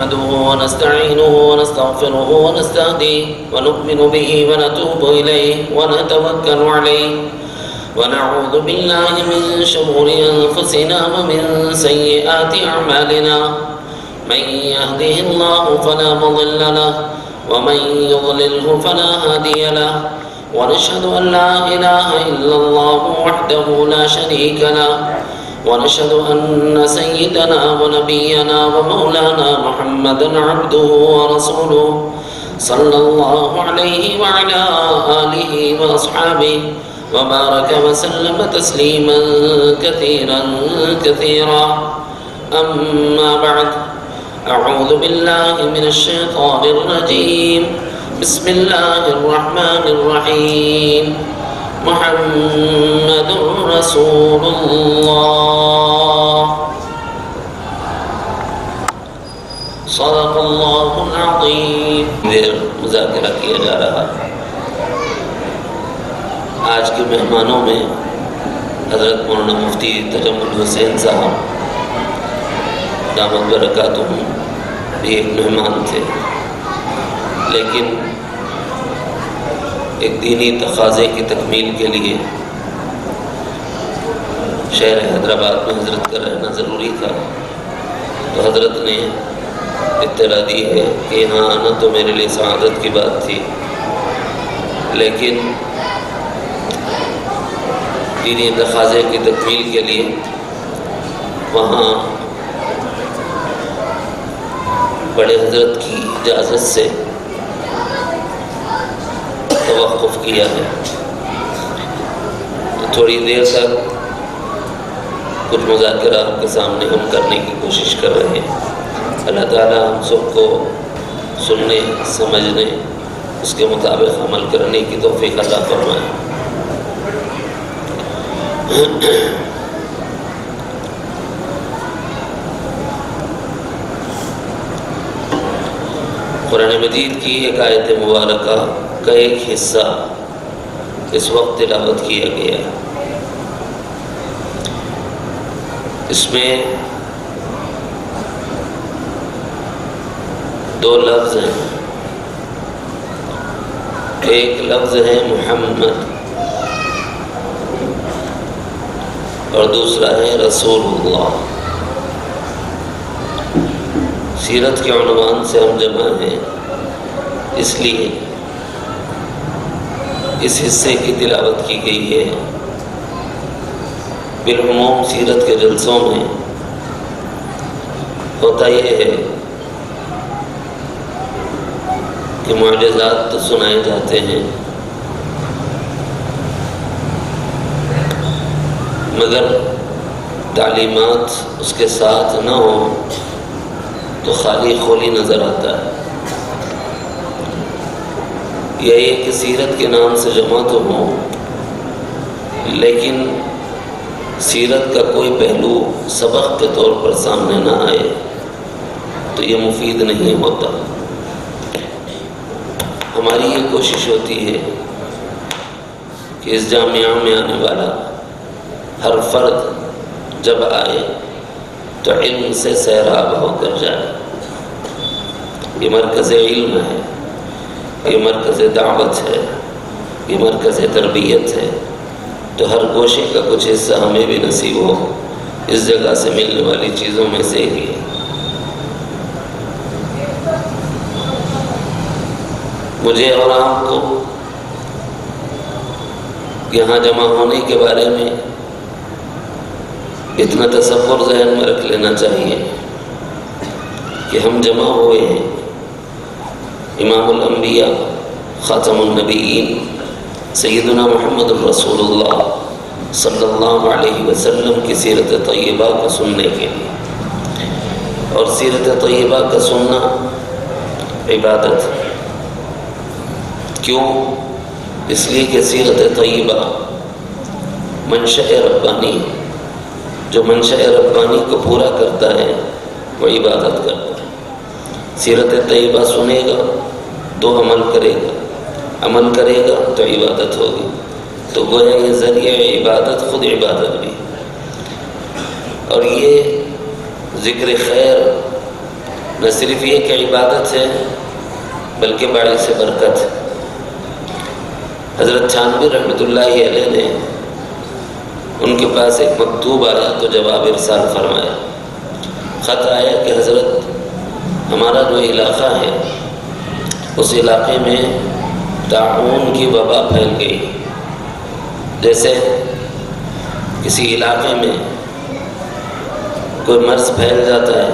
نحمده ونستعينه ونستغفره ونستهديه ونؤمن به ونتوب إليه ونتوكل عليه ونعوذ بالله من شرور أنفسنا ومن سيئات أعمالنا من يهده الله فلا مضل له ومن يضلله فلا هادي له ونشهد أن لا إله إلا الله وحده لا شريك له ونشهد أن سيدنا ونبينا ومولانا محمدا عبده ورسوله صلى الله عليه وعلى آله وأصحابه وبارك وسلم تسليما كثيرا كثيرا. أما بعد، أعوذ بالله من الشيطان الرجيم. بسم الله الرحمن الرحيم. محمد رسول الله صدق اللہ العظیم. مذاکرہ کیا جا رہا ہے. آج کے مہمانوں میں حضرت مولانا مفتی تجمل حسین صاحب دامت برکاتہم بھی ایک مہمان تھے، لیکن ایک دینی تقاضے کی تکمیل کے لیے شہر حیدرآباد میں حضرت کا رہنا ضروری تھا، تو حضرت نے اطلاع دی ہے کہ یہاں آنا تو میرے لیے سعادت کی بات تھی، لیکن دینی تقاضے کی تکمیل کے لیے وہاں بڑے حضرت کی اجازت سے توقف کیا ہے. تو تھوڑی دیر تک کچھ مذاکرہ آپ کے سامنے ہم کرنے کی کوشش کر رہے ہیں. اللہ تعالیٰ ہم سب کو سننے، سمجھنے، اس کے مطابق عمل کرنے کی توفیق عطا فرمائے. قرآن مجید کی ایک آیت مبارکہ کا ایک حصہ اس وقت تلاوت کیا گیا. اس میں دو لفظ ہیں. ایک لفظ ہے محمد اور دوسرا ہے رسول اللہ. سیرت کے عنوان سے ہم جمع ہیں، اس لیے اس حصے کی تلاوت کی گئی ہے. بالعموم سیرت کے جلسوں میں ہوتا یہ ہے کہ معجزات تو سنائے جاتے ہیں، مگر تعلیمات اس کے ساتھ نہ ہو تو خالی خولی نظر آتا ہے. یہ کہ سیرت کے نام سے جمع تو ہوں، لیکن سیرت کا کوئی پہلو سبق کے طور پر سامنے نہ آئے تو یہ مفید نہیں ہوتا. ہماری یہ کوشش ہوتی ہے کہ اس جامعہ میں آنے والا ہر فرد جب آئے تو علم سے سیراب ہو کر جائے. یہ مرکز علم ہے، یہ مرکز دعوت ہے، یہ مرکز تربیت ہے. تو ہر گوشے کا کچھ حصہ ہمیں بھی نصیب ہو. اس جگہ سے ملنے والی چیزوں میں سے ہی ہے. مجھے اور آپ کو یہاں جمع ہونے کے بارے میں اتنا تصور ذہن میں رکھ لینا چاہیے کہ ہم جمع ہوئے ہیں امام الانبیاء خاتم النبیین سیدنا محمد رسول اللہ صلی اللہ علیہ وسلم کی سیرت طیبہ کو سننے کے لیے. اور سیرت طیبہ کا سننا عبادت ہے. کیوں؟ اس لیے کہ سیرت طیبہ منشأ ربانی ہے. جو منشأ ربانی کو پورا کرتا ہے وہ عبادت کرتا ہے. سیرت طیبہ سنے گا تو عمل کرے گا، عمل کرے گا تو عبادت ہوگی. تو گویا یہ ذریعہ عبادت خود عبادت بھی. اور یہ ذکر خیر نہ صرف یہ کہ عبادت ہے بلکہ باعث برکت ہے۔ حضرت تھانوی رحمۃ اللہ علیہ نے ان کے پاس ایک مکتوب آیا تو جواب ارسال فرمایا۔ خط آیا کہ حضرت ہمارا جو علاقہ ہے اس علاقے میں طاعون کی وبا پھیل گئی۔ جیسے کسی علاقے میں کوئی مرض پھیل جاتا ہے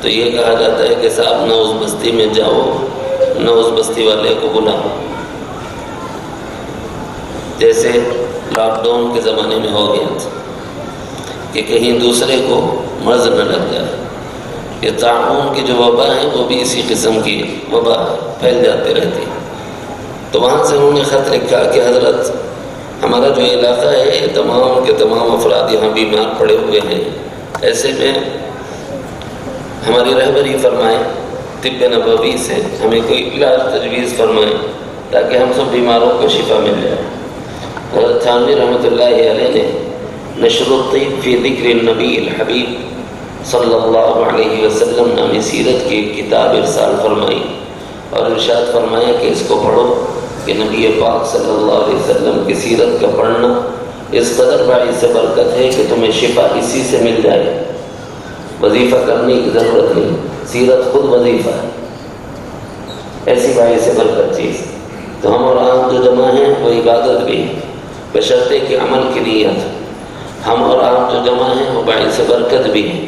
تو یہ کہا جاتا ہے کہ صاحب نہ اس بستی میں جاؤ نہ اس بستی والے کو بلاؤ، جیسے لاک ڈاؤن کے زمانے میں ہو گیا تھا کہ کہیں دوسرے کو مرض نہ لگ جائے۔ یہ طاعون کی جو وبا ہے وہ بھی اسی قسم کی وبا پھیل جاتی رہتی۔ تو وہاں سے انہوں نے خط لکھا کہ حضرت ہمارا جو علاقہ ہے یہ تمام کے تمام افراد یہاں بیمار پڑے ہوئے ہیں، ایسے میں ہماری رہبری فرمائیں، طب نبوی سے ہمیں کوئی علاج تجویز فرمائیں تاکہ ہم سب بیماروں کو شفا مل جائے۔ حضرت تھانوی رحمۃ اللہ علیہ نے نشر الطب فی ذکر النبی الحبیب صلی اللہ علیہ وسلم نامی سیرت کی ایک کتاب ارسال فرمائی اور ارشاد فرمایا کہ اس کو پڑھو کہ نبی پاک صلی اللہ علیہ وسلم کی سیرت کا پڑھنا اس قدر باعث برکت ہے کہ تمہیں شفا اسی سے مل جائے، وظیفہ کرنے کی ضرورت نہیں، سیرت خود وظیفہ ہے، ایسی باعث برکت چیز۔ تو ہم اور آپ جو جمع ہیں وہ عبادت بھی ہے بشرطے کہ عمل کی نیت، ہم اور آپ جو جمع ہیں وہ باعث برکت بھی ہے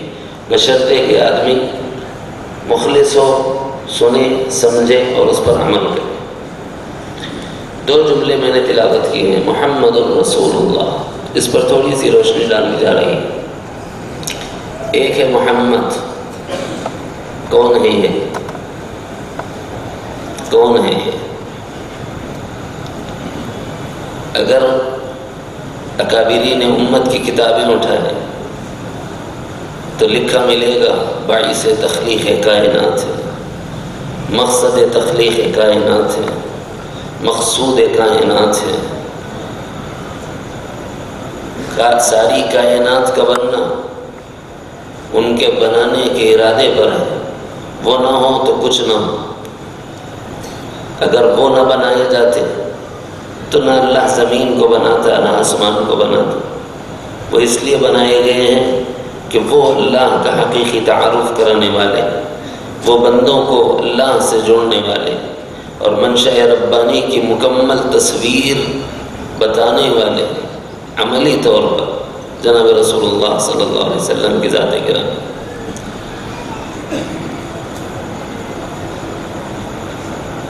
بشرطے کہ آدمی مخلص ہو، سنے سمجھے اور اس پر عمل کرے۔ دو جملے میں نے تلاوت کی ہیں، محمد الرسول اللہ، اس پر تھوڑی سی روشنی ڈالی جا رہی ہے۔ ایک ہے محمد، کون ہے یہ؟ کون ہے یہ؟ اگر اکابرین امت کی کتابیں اٹھائیں تو لکھا ملے گا باعث تخلیق کائنات ہے، مقصد تخلیق کائنات ہے، مقصود کائنات ہے، ساری کائنات کا بننا ان کے بنانے کے ارادے پر ہے، وہ نہ ہو تو کچھ نہ ہو۔ اگر وہ نہ بنائے جاتے تو نہ اللہ زمین کو بناتا نہ آسمان کو بناتا۔ وہ اس لیے بنائے گئے ہیں کہ وہ اللہ کا حقیقی تعارف کرانے والے، وہ بندوں کو اللہ سے جوڑنے والے اور منشأ ربانی کی مکمل تصویر بتانے والے، عملی طور پر جناب رسول اللہ صلی اللہ علیہ وسلم کی ذات گرامی۔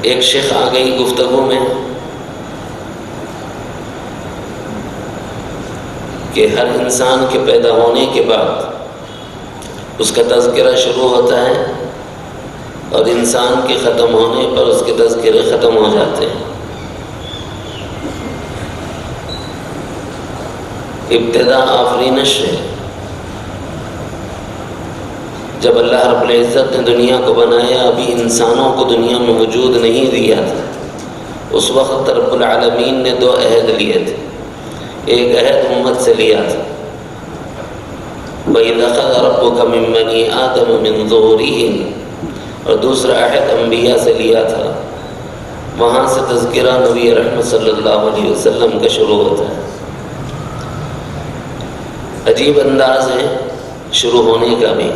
ایک شیخ آ گئی گفتگو میں کہ ہر انسان کے پیدا ہونے کے بعد اس کا تذکرہ شروع ہوتا ہے اور انسان کے ختم ہونے پر اس کے تذکرے ختم ہو جاتے ہیں۔ ابتدا آفرینش ہے، جب اللہ رب العزت نے دنیا کو بنایا ابھی انسانوں کو دنیا میں وجود نہیں دیا تھا، اس وقت رب العالمین نے دو عہد لیے تھے۔ ایک عہد امت سے لیا تھا، وَإِذْ أَخَذَ رَبُّكَ مِن بَنِي آدَمَ مِن ظُهُورِهِمْ، اور دوسرا عہد انبیاء سے لیا تھا۔ وہاں سے تذکرہ نبی رحمت صلی اللہ علیہ وسلم کا شروع ہوتا ہے۔ عجیب انداز ہے شروع ہونے کا بھی،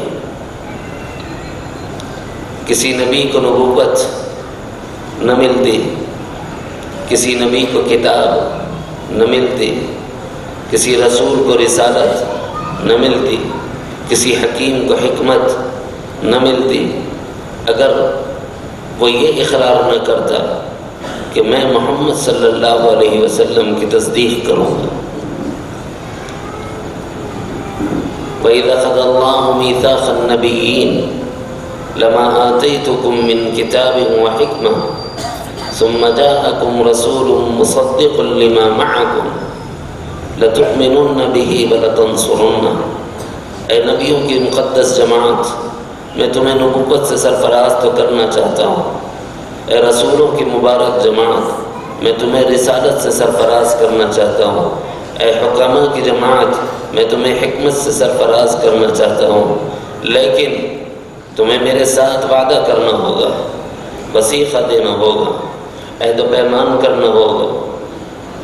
کسی نبی کو نبوت نہ ملتی، کسی نبی کو کتاب نہ ملتی، کسی رسول کو رسالت نہ ملتی، کسی حکیم کو حکمت نہ ملتی اگر وہ یہ اقرار نہ کرتا کہ میں محمد صلی اللہ علیہ وسلم کی تصدیق کروں گا۔ وَإِذَا أَخَذَ اللَّهُ مِيثَاقَ النَّبِيِّينَ لَمَا آتَيْتُكُم مِّن كِتَابٍ وَحِكْمَةٍ ثُمَّ جَاءَكُمْ رَسُولٌ مُصَدِّقٌ لِّمَا مَعَكُمْ لَتُؤْمِنُنَّ بِهِ وَلَتَنصُرُنَّهُ۔ اے نبیوں کی مقدس جماعت، میں تمہیں نبوت سے سرفراز تو کرنا چاہتا ہوں۔ اے رسولوں کی مبارک جماعت، میں تمہیں رسالت سے سرفراز کرنا چاہتا ہوں۔ اے حکماء کی جماعت، میں تمہیں حکمت سے سرفراز کرنا چاہتا ہوں۔ لیکن تمہیں میرے ساتھ وعدہ کرنا ہوگا، وثیقہ دینا ہوگا، عہد و پیمان کرنا ہوگا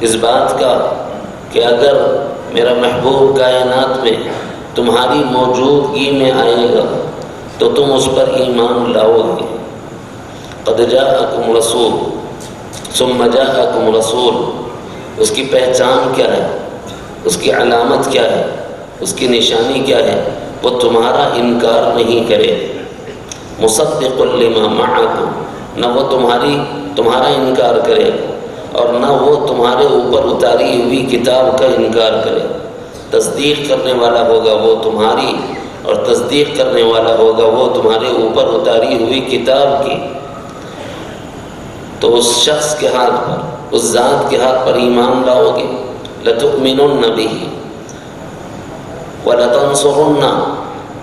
اس بات کا کہ اگر میرا محبوب کائنات میں تمہاری موجودگی میں آئے گا تو تم اس پر ایمان لاؤ گے۔ قد جاءکم رسول ثم جاءکم رسول، اس کی پہچان کیا ہے، اس کی علامت کیا ہے، اس کی نشانی کیا ہے؟ وہ تمہارا انکار نہیں کرے، مصدق لما معکم، نہ وہ تمہارا انکار کرے اور نہ وہ تمہارے اوپر اتاری ہوئی کتاب کا انکار کرے۔ تصدیق کرنے والا ہوگا وہ تمہاری، اور تصدیق کرنے والا ہوگا وہ تمہارے اوپر اتاری ہوئی کتاب کی۔ تو اس شخص کے ہاتھ پر، اس ذات کے ہاتھ پر ایمان لاؤ گے۔ لَتُؤْمِنُنَّ بِهِ وَلَتَنْصُرُنَّ،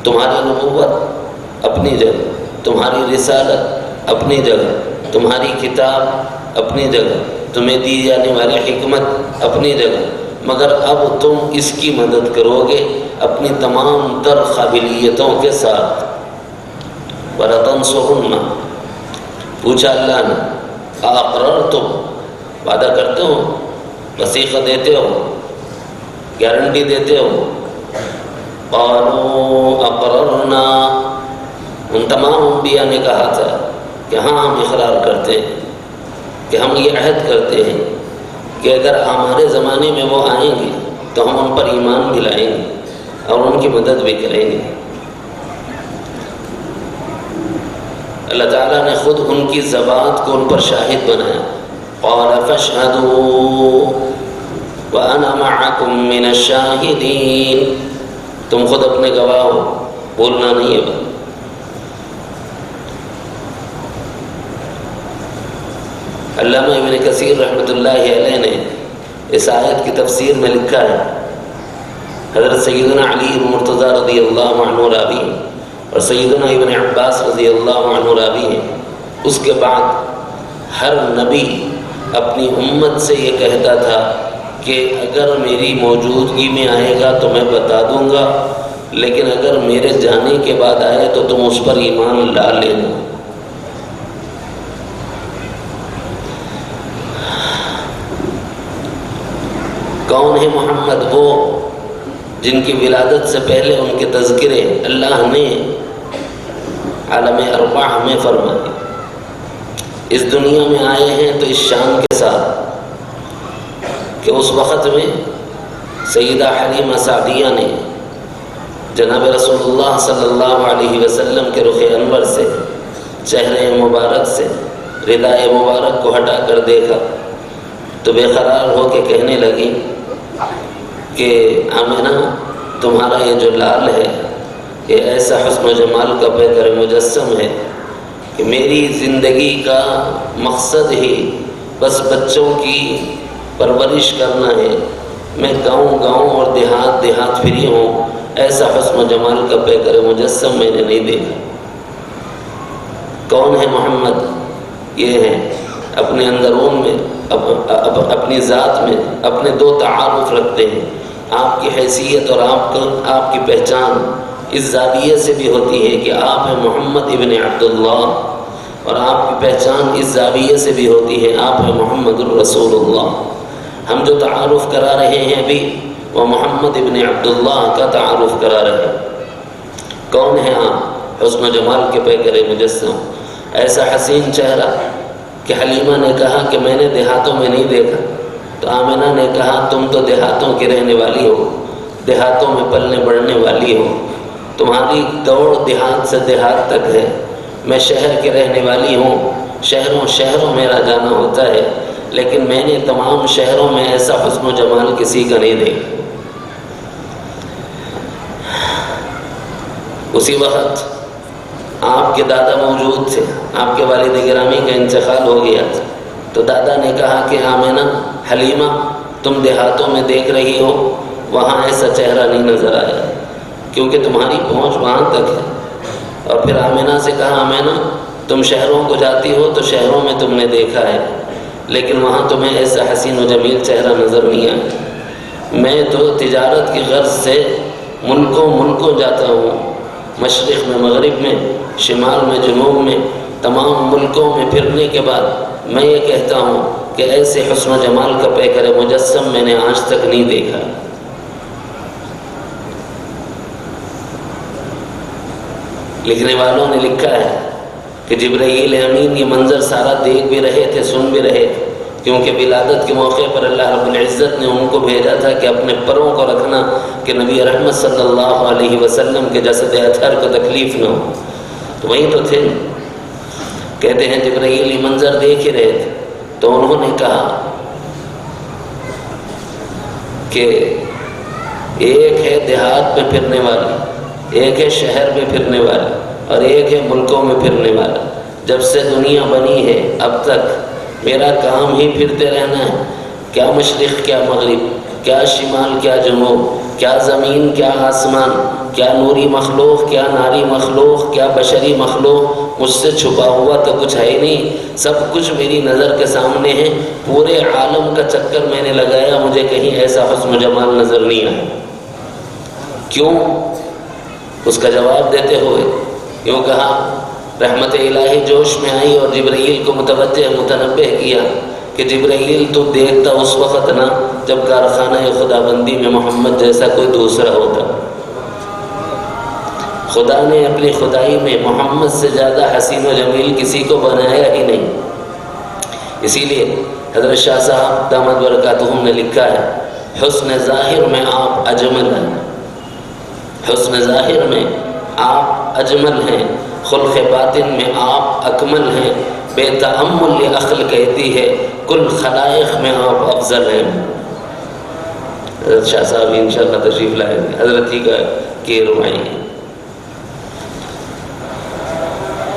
تمہاری نبوت اپنی جگہ، تمہاری رسالت اپنی جگہ، تمہاری کتاب اپنی جگہ، تمہیں دی جانے والی حکمت اپنی جگہ، مگر اب تم اس کی مدد کرو گے اپنی تمام تر قابلیتوں کے ساتھ۔ وَلَتَنْصُرُنَّ، پوچھا اللہ نے، اقررتم، وعدہ کرتے ہو، وثیقہ دیتے ہو، گارنٹی دیتے ہو؟ قالوا اقررنا، ان تمام انبیاء نے کہا تھا کہ ہاں ہم اقرار کرتے ہیں، کہ ہم یہ عہد کرتے ہیں کہ اگر ہمارے زمانے میں وہ آئیں گے تو ہم ان پر ایمان بھی لائیں گے اور ان کی مدد بھی کریں گے۔ اللہ تعالیٰ نے خود ان کی زبان کو ان پر شاہد بنایا۔ قال فاشهدوا وانا معكم من الشاہدین، تم خود اپنے گواہ ہو، بولنا نہیں ہے بات۔ علامہ ابن کثیر رحمۃ اللہ علیہ نے اس آیت کی تفسیر میں لکھا ہے، حضرت سیدنا علی مرتضیٰ رضی اللہ عنہ راوی ہیں اور سیدنا ابن عباس رضی اللہ عنہ راوی ہیں۔ اس کے بعد ہر نبی اپنی امت سے یہ کہتا تھا کہ اگر میری موجودگی میں آئے گا تو میں بتا دوں گا، لیکن اگر میرے جانے کے بعد آئے تو تم اس پر ایمان لا لینا۔ کون ہے محمد؟ وہ جن کی ولادت سے پہلے ان کے تذکرے اللہ نے عالم ارواح میں فرمائے۔ اس دنیا میں آئے ہیں تو اس شان کے ساتھ کہ اس وقت میں سیدہ حلیمہ سعدیہ نے جناب رسول اللہ صلی اللہ علیہ وسلم کے رخ انور سے، چہرے مبارک سے ردائے مبارک کو ہٹا کر دیکھا تو بے قرار ہو کے کہنے لگی کہ آمنہ، تمہارا یہ جو لال ہے یہ ایسا حسن و جمال کا پیکر مجسم ہے کہ میری زندگی کا مقصد ہی بس بچوں کی پرورش کرنا ہے۔ میں گاؤں گاؤں اور دیہات دیہات پھری ہوں، ایسا حسن و جمال کا پیکر مجسم میں نے نہیں دیکھا۔ کون ہے محمد؟ یہ ہے اپنے اندرون میں، اپنی ذات میں اپنے دو تعارف رکھتے ہیں۔ آپ کی حیثیت اور آپ کی پہچان اس زاویے سے بھی ہوتی ہے کہ آپ ہیں محمد ابن عبداللہ، اور آپ کی پہچان اس زاویے سے بھی ہوتی ہے آپ ہیں محمد الرسول اللہ۔ ہم جو تعارف کرا رہے ہیں ابھی وہ محمد ابن عبداللہ کا تعارف کرا رہے ہیں۔ کون ہیں آپ؟ حسن و جمال کے پیکر مجسم، ایسا حسین چہرہ کہ حلیمہ نے کہا کہ میں نے دیہاتوں میں نہیں دیکھا، تو آمنہ نے کہا تم تو دیہاتوں کی رہنے والی ہو، دیہاتوں میں پلنے بڑھنے والی ہو، تمہاری دوڑ دیہات سے دیہات تک ہے، میں شہر کی رہنے والی ہوں، شہروں شہروں میرا جانا ہوتا ہے، لیکن میں نے تمام شہروں میں ایسا حسن و جمال کسی کا نہیں دیکھا۔ اسی وقت آپ کے دادا موجود تھے، آپ کے والد گرامی کا انتقال ہو گیا تھا، تو دادا نے کہا کہ آمنہ، حلیمہ، تم دیہاتوں میں دیکھ رہی ہو، وہاں ایسا چہرہ نہیں نظر آیا کیونکہ تمہاری پہنچ وہاں تک ہے۔ اور پھر آمنہ سے کہا آمنہ، تم شہروں کو جاتی ہو تو شہروں میں تم نے دیکھا ہے، لیکن وہاں تمہیں ایسا حسین و جمیل چہرہ نظر نہیں آیا۔ میں تو تجارت کی غرض سے ملکوں جاتا ہوں، مشرق میں مغرب میں، شمال میں جنوب میں، تمام ملکوں میں پھرنے کے بعد میں یہ کہتا ہوں کہ ایسے حسن و جمال کا پیکر مجسم میں نے آج تک نہیں دیکھا۔ لکھنے والوں نے لکھا ہے کہ جبرائیل امین یہ منظر سارا دیکھ بھی رہے تھے، سن بھی رہے تھے، کیونکہ ولادت کے موقع پر اللہ رب العزت نے ان کو بھیجا تھا کہ اپنے پروں کو رکھنا کہ نبی رحمت صلی اللہ علیہ وسلم کے جسد اطہر کو تکلیف نہ ہو۔ تو وہیں تو تھے۔ کہتے ہیں جبرائیل یہ منظر دیکھ ہی رہے تھے تو انہوں نے کہا کہ ایک ہے دیہات میں پھرنے والا، ایک ہے شہر میں پھرنے والا، اور ایک ہے ملکوں میں پھرنے والا۔ جب سے دنیا بنی ہے اب تک میرا کام ہی پھرتے رہنا ہے، کیا مشرق کیا مغرب، کیا شمال کیا جنوب، کیا زمین کیا آسمان، کیا نوری مخلوق کیا ناری مخلوق، کیا بشری مخلوق، مجھ سے چھپا ہوا تو کچھ ہے ہی نہیں، سب کچھ میری نظر کے سامنے ہے۔ پورے عالم کا چکر میں نے لگایا، مجھے کہیں ایسا حسن و جمال نظر نہیں آیا۔ کیوں؟ اس کا جواب دیتے ہوئے یوں کہا، رحمت الہی جوش میں آئی اور جبرائیل کو متوجہ متنبہ کیا کہ جبرائیل تو دیکھتا اس وقت نہ جب کارخانہ خدا بندی میں محمد جیسا کوئی دوسرا ہوتا۔ خدا نے اپنی خدائی میں محمد سے زیادہ حسین و جمیل کسی کو بنایا ہی نہیں۔ اسی لیے حضرت شاہ صاحب دامت برکاتہم نے لکھا ہے، حسن ظاہر میں آپ اجمل ہیں، حسن ظاہر میں آپ اجمل ہیں، خلق باطن میں آپ اکمل ہیں، بے تأمل یہ عقل کہتی ہے کل خلائق میں آپ افضل ہیں۔ حضرت شاہ صاحب انشاءاللہ تشریف لائیں گے، حضرت ہی کا کی رمائی ہے۔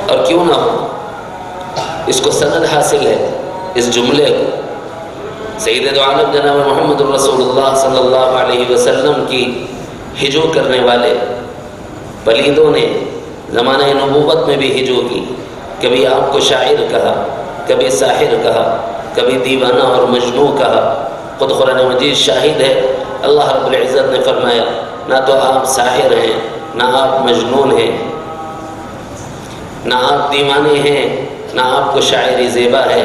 اور کیوں نہ ہو، اس کو سند حاصل ہے، اس جملے کو سید عالم جناب محمد رسول اللہ صلی اللہ علیہ وسلم کی ہجو کرنے والے پلیدوں نے زمانہ نبوت میں بھی ہجو کی۔ کبھی آپ کو شاعر کہا، کبھی ساحر کہا، کبھی دیوانہ اور مجنوں کہا۔ خود قرآن مجید شاہد ہے، اللہ رب العزت نے فرمایا نہ تو آپ ساحر ہیں، نہ آپ مجنون ہیں، نہ آپ دیوانے ہیں، نہ آپ کو شاعری زیبا ہے،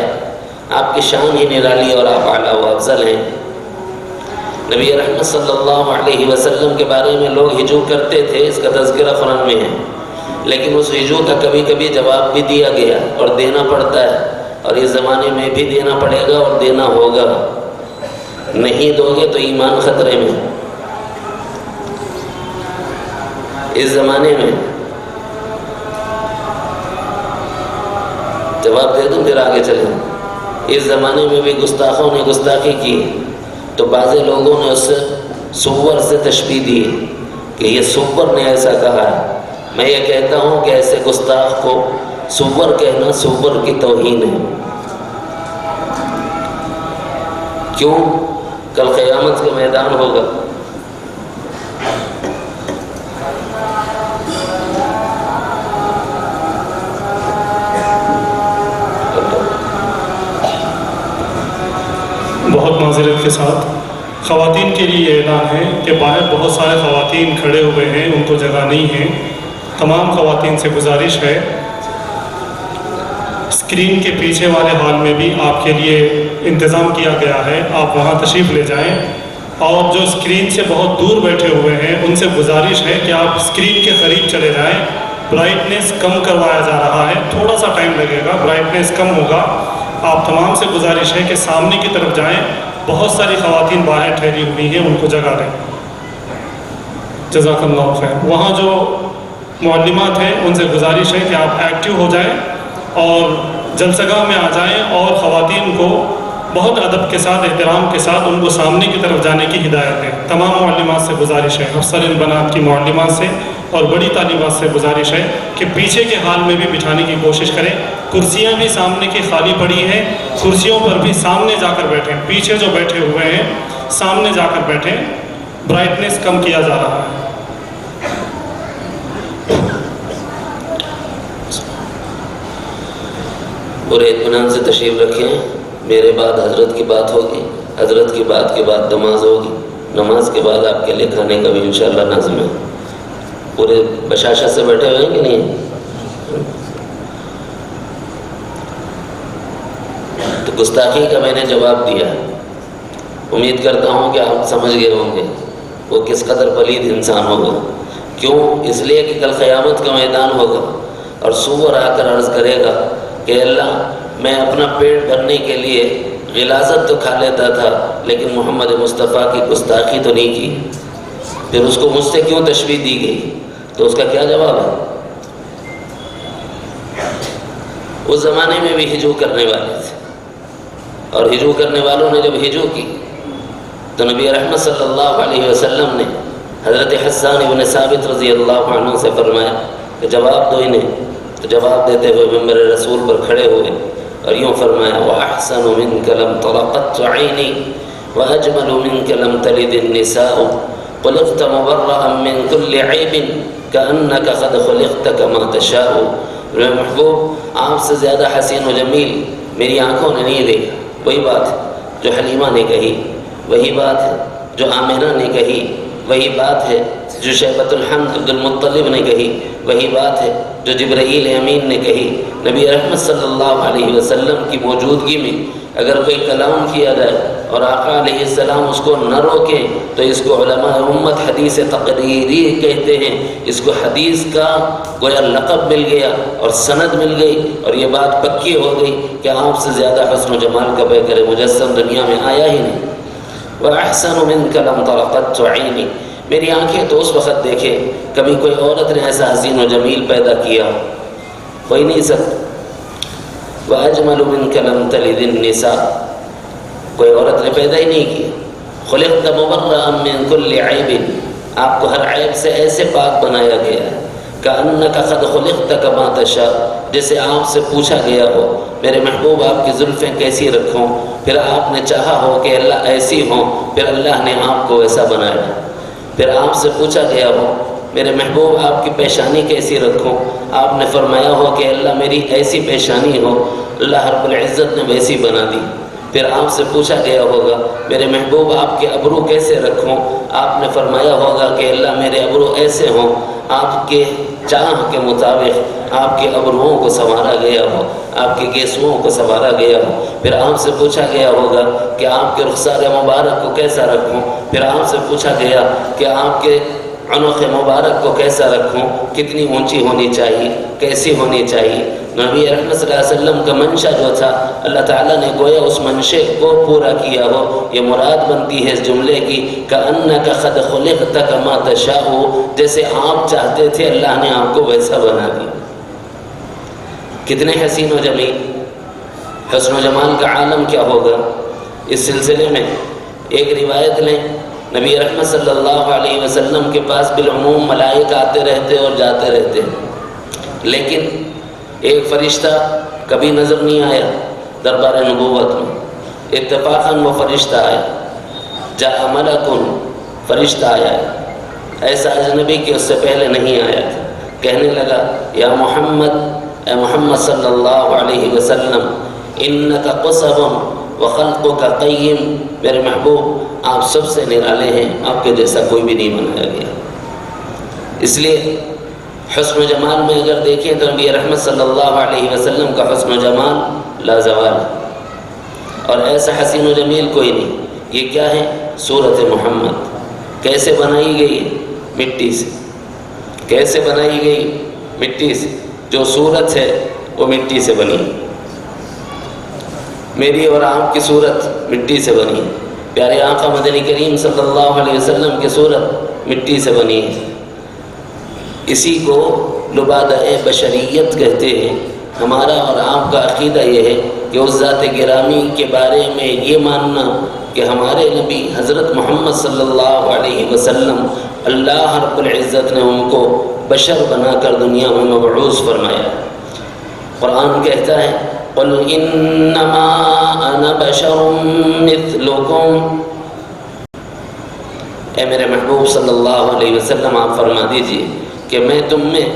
آپ کی شان ہی نرالی اور آپ اعلیٰ و افضل ہیں۔ نبی رحمت صلی اللہ علیہ وسلم کے بارے میں لوگ ہجو کرتے تھے، اس کا تذکرہ قرآن میں ہے، لیکن اس ہجو کا کبھی کبھی جواب بھی دیا گیا اور دینا پڑتا ہے، اور اس زمانے میں بھی دینا پڑے گا اور دینا ہوگا۔ نہیں دو گے تو ایمان خطرے میں۔ اس زمانے میں جواب دے دوں پھر آگے چلیں۔ اس زمانے میں بھی گستاخوں نے گستاخی کی تو بعض لوگوں نے اس سے سور سے تشبیہ دی کہ یہ سور نے ایسا کہا ہے۔ میں یہ کہتا ہوں کہ ایسے گستاخ کو سور کہنا سور کی توہین ہے۔ کیوں؟ کل قیامت کا میدان ہوگا، بہت معذرت کے ساتھ خواتین کے لیے یہ اعلان ہے کہ باہر بہت سارے خواتین کھڑے ہوئے ہیں، ان کو جگہ نہیں ہے۔ تمام خواتین سے گزارش ہے، اسکرین کے پیچھے والے ہال میں بھی آپ کے لیے انتظام کیا گیا ہے، آپ وہاں تشریف لے جائیں۔ اور جو اسکرین سے بہت دور بیٹھے ہوئے ہیں ان سے گزارش ہے کہ آپ اسکرین کے قریب چلے جائیں۔ برائٹنیس کم کروایا جا رہا ہے، تھوڑا سا ٹائم لگے گا، برائٹنیس کم ہوگا۔ آپ تمام سے گزارش ہے کہ سامنے کی طرف جائیں، بہت ساری خواتین باہر ٹھہری ہوئی ہیں، ان کو جگہ دیں۔ جزاک اللہ خیر۔ وہاں جو معلمات ہیں ان سے گزارش ہے کہ آپ ایکٹیو ہو جائیں اور جلسگاہ میں آ جائیں، اور خواتین کو بہت ادب کے ساتھ، احترام کے ساتھ ان کو سامنے کی طرف جانے کی ہدایت دیں۔ تمام معلمات سے گزارش ہے، افسر البنات کی معلمات سے اور بڑی تعلیمات سے گزارش ہے کہ پیچھے کے حال میں بھی بٹھانے کی کوشش کریں۔ کرسیاں بھی سامنے کی خالی پڑی ہیں، کرسیوں پر بھی سامنے جا کر بیٹھیں، پیچھے جو بیٹھے ہوئے ہیں سامنے جا کر بیٹھیں۔ برائٹنیس کم کیا جا رہا ہے۔ اور اطمینان سے تشریف رکھیں۔ میرے بعد حضرت کی بات ہوگی، حضرت کی بات کے بعد نماز ہوگی، نماز کے بعد آپ کے لیے کھانے کا بھی انشاءاللہ نظم ہے۔ پورے بشاشت سے بیٹھے ہوئے ہیں کہ نہیں؟ تو گستاخی کا میں نے جواب دیا، امید کرتا ہوں کہ آپ سمجھ گئے ہوں گے وہ کس قدر پلید انسان ہوگا۔ کیوں؟ اس لیے کہ کل قیامت کا میدان ہوگا اور سور آ کر عرض کرے گا کہ اللہ میں اپنا پیٹ بھرنے کے لیے غلاظت تو کھا لیتا تھا لیکن محمد مصطفیٰ کی گستاخی تو نہیں کی، پھر اس کو مجھ سے کیوں تشبیہ دی گئی؟ تو اس کا کیا جواب ہے؟ اس زمانے میں بھی ہجو کرنے والے تھے، اور ہجو کرنے والوں نے جب ہجو کی تو نبی رحمت صلی اللہ علیہ وسلم نے حضرت حسان ابن ثابت رضی اللہ عنہ سے فرمایا کہ جواب دو انہیں، تو جواب دیتے ہوئے ممبر رسول پر کھڑے ہوئے اور یوں فرمایا وَأَحْسَنُ مِنْكَ لَمْ طَلَقَتْ عَيْنِي وَأَجْمَلُ مِنْكَ لَمْ تَلِدِ النِّسَاءُ خُلِقْتَ مُبَرَّأً مِنْ كُلِّ عَيْبٍ كَأَنَّكَ قَدْ خُلِقْتَ كَمَا تَشَاءُ۔ میرے محبوب آپ سے زیادہ حسین و جمیل میری آنکھوں نے نہیں دیکھا۔ وہی بات ہے جو حلیمہ نے کہی، وہی بات ہے جو آمنہ نے کہی، وہی بات ہے جو شیبۃ الحمد عبد المطلب نے کہی، وہی بات ہے جو جبرائیل امین نے کہی۔ نبی رحمت صلی اللہ علیہ وسلم کی موجودگی میں اگر کوئی کلام کیا جائے اور آقا علیہ السلام اس کو نہ روکے تو اس کو علماء امت حدیث تقریری کہتے ہیں۔ اس کو حدیث کا گویا لقب مل گیا اور سند مل گئی اور یہ بات پکی ہو گئی کہ آپ سے زیادہ حسن و جمال کا پیکر مجسم دنیا میں آیا ہی نہیں۔ وَأَحْسَنُ مِنْكَ لَمْ طَلَقَتْ عَيْنِي، میری آنکھیں تو اس وقت دیکھے کبھی کوئی عورت نے ایسا حسین و جمیل پیدا کیا ہو ہی نہیں سکتا۔ وَأَجْمَلُ مِنْكَ لَمْ تَلِدِ النِّسَاء، کوئی عورت نے پیدا ہی نہیں کیا۔ خُلِقْتَ مُبَرَّأً مِنْ كُلِّ عَيْبٍ، آپ کو ہر عیب سے ایسے پاک بنایا گیا ہے كَأَنَّكَ قَدْ خُلِقْتَ كَمَا تَشَاءُ، جیسے آپ سے پوچھا گیا ہو میرے محبوب آپ کی زلفیں کیسی رکھوں، پھر آپ نے چاہا ہو کہ اللہ ایسی ہوں، پھر اللہ نے آپ کو ویسا بنایا۔ پھر آپ سے پوچھا گیا ہو میرے محبوب آپ کی پیشانی کیسی رکھوں، آپ نے فرمایا ہو کہ اللہ میری ایسی پیشانی ہو، اللہ رب العزت نے ویسی بنا دی۔ پھر آپ سے پوچھا گیا ہوگا میرے محبوب آپ کے ابرو کیسے رکھوں، آپ نے فرمایا ہوگا کہ اللہ میرے ابرو ایسے ہوں، آپ کے چاہ کے مطابق آپ کے ابروؤں کو سنوارا گیا ہو، آپ کے گیسوؤں کو سنوارا گیا ہو۔ پھر آپ سے پوچھا گیا ہوگا کہ آپ کے رخسار مبارک کو کیسا رکھوں، پھر آپ سے پوچھا گیا کہ آپ کے عنق مبارک کو کیسا رکھوں، کتنی اونچی ہونی چاہیے، کیسی ہونی چاہیے۔ نبی رحمت صلی اللہ علیہ وسلم کا منشا جو تھا اللہ تعالیٰ نے گویا اس منشے کو پورا کیا ہو۔ یہ مراد بنتی ہے اس جملے کی کأنک قد خلقت کما تشاء، جیسے آپ چاہتے تھے اللہ نے آپ کو ویسا بنا دیا۔ کتنے حسین و جمیل، حسن و جمال کا عالم کیا ہوگا۔ اس سلسلے میں ایک روایت لیں، نبی رحمت صلی اللہ علیہ وسلم کے پاس بالعموم ملائکہ آتے رہتے اور جاتے رہتے، لیکن ایک فرشتہ کبھی نظر نہیں آیا دربار نبوت میں۔ اتفاقاً وہ فرشتہ آیا، جاء ملکن، فرشتہ آیا ایسا اجنبی کہ اس سے پہلے نہیں آیا تھا۔ کہنے لگا یا محمد، اے محمد صلی اللہ علیہ وسلم، انک قصب وخلقک قیم، میرے محبوب آپ سب سے نرالے ہیں، آپ کے جیسا کوئی بھی نہیں بنایا گیا۔ اس لیے حسن و جمال میں اگر دیکھیں تو نبی رحمت صلی اللہ علیہ وسلم کا حسن و جمال لازوال ہے، اور ایسا حسین و جمیل کوئی نہیں۔ یہ کیا ہے؟ صورت محمد۔ کیسے بنائی گئی ہے؟ مٹی سے۔ کیسے بنائی گئی؟ مٹی سے۔ جو صورت ہے وہ مٹی سے بنی، میری اور آپ کی صورت مٹی سے بنی، پیارے آقا مدنی کریم صلی اللہ علیہ وسلم کی صورت مٹی سے بنی ہے۔ اسی کو لبادہ بشریت کہتے ہیں۔ ہمارا اور آپ کا عقیدہ یہ ہے کہ اس ذات گرامی کے بارے میں یہ ماننا کہ ہمارے نبی حضرت محمد صلی اللہ علیہ وسلم اللہ رب العزت نے ان کو بشر بنا کر دنیا میں مبعوث فرمایا۔ قرآن کہتا ہے قل انما انا بشر مثلکم، اے میرے محبوب صلی اللہ علیہ وسلم آپ فرما دیجئے کہ میں تم میں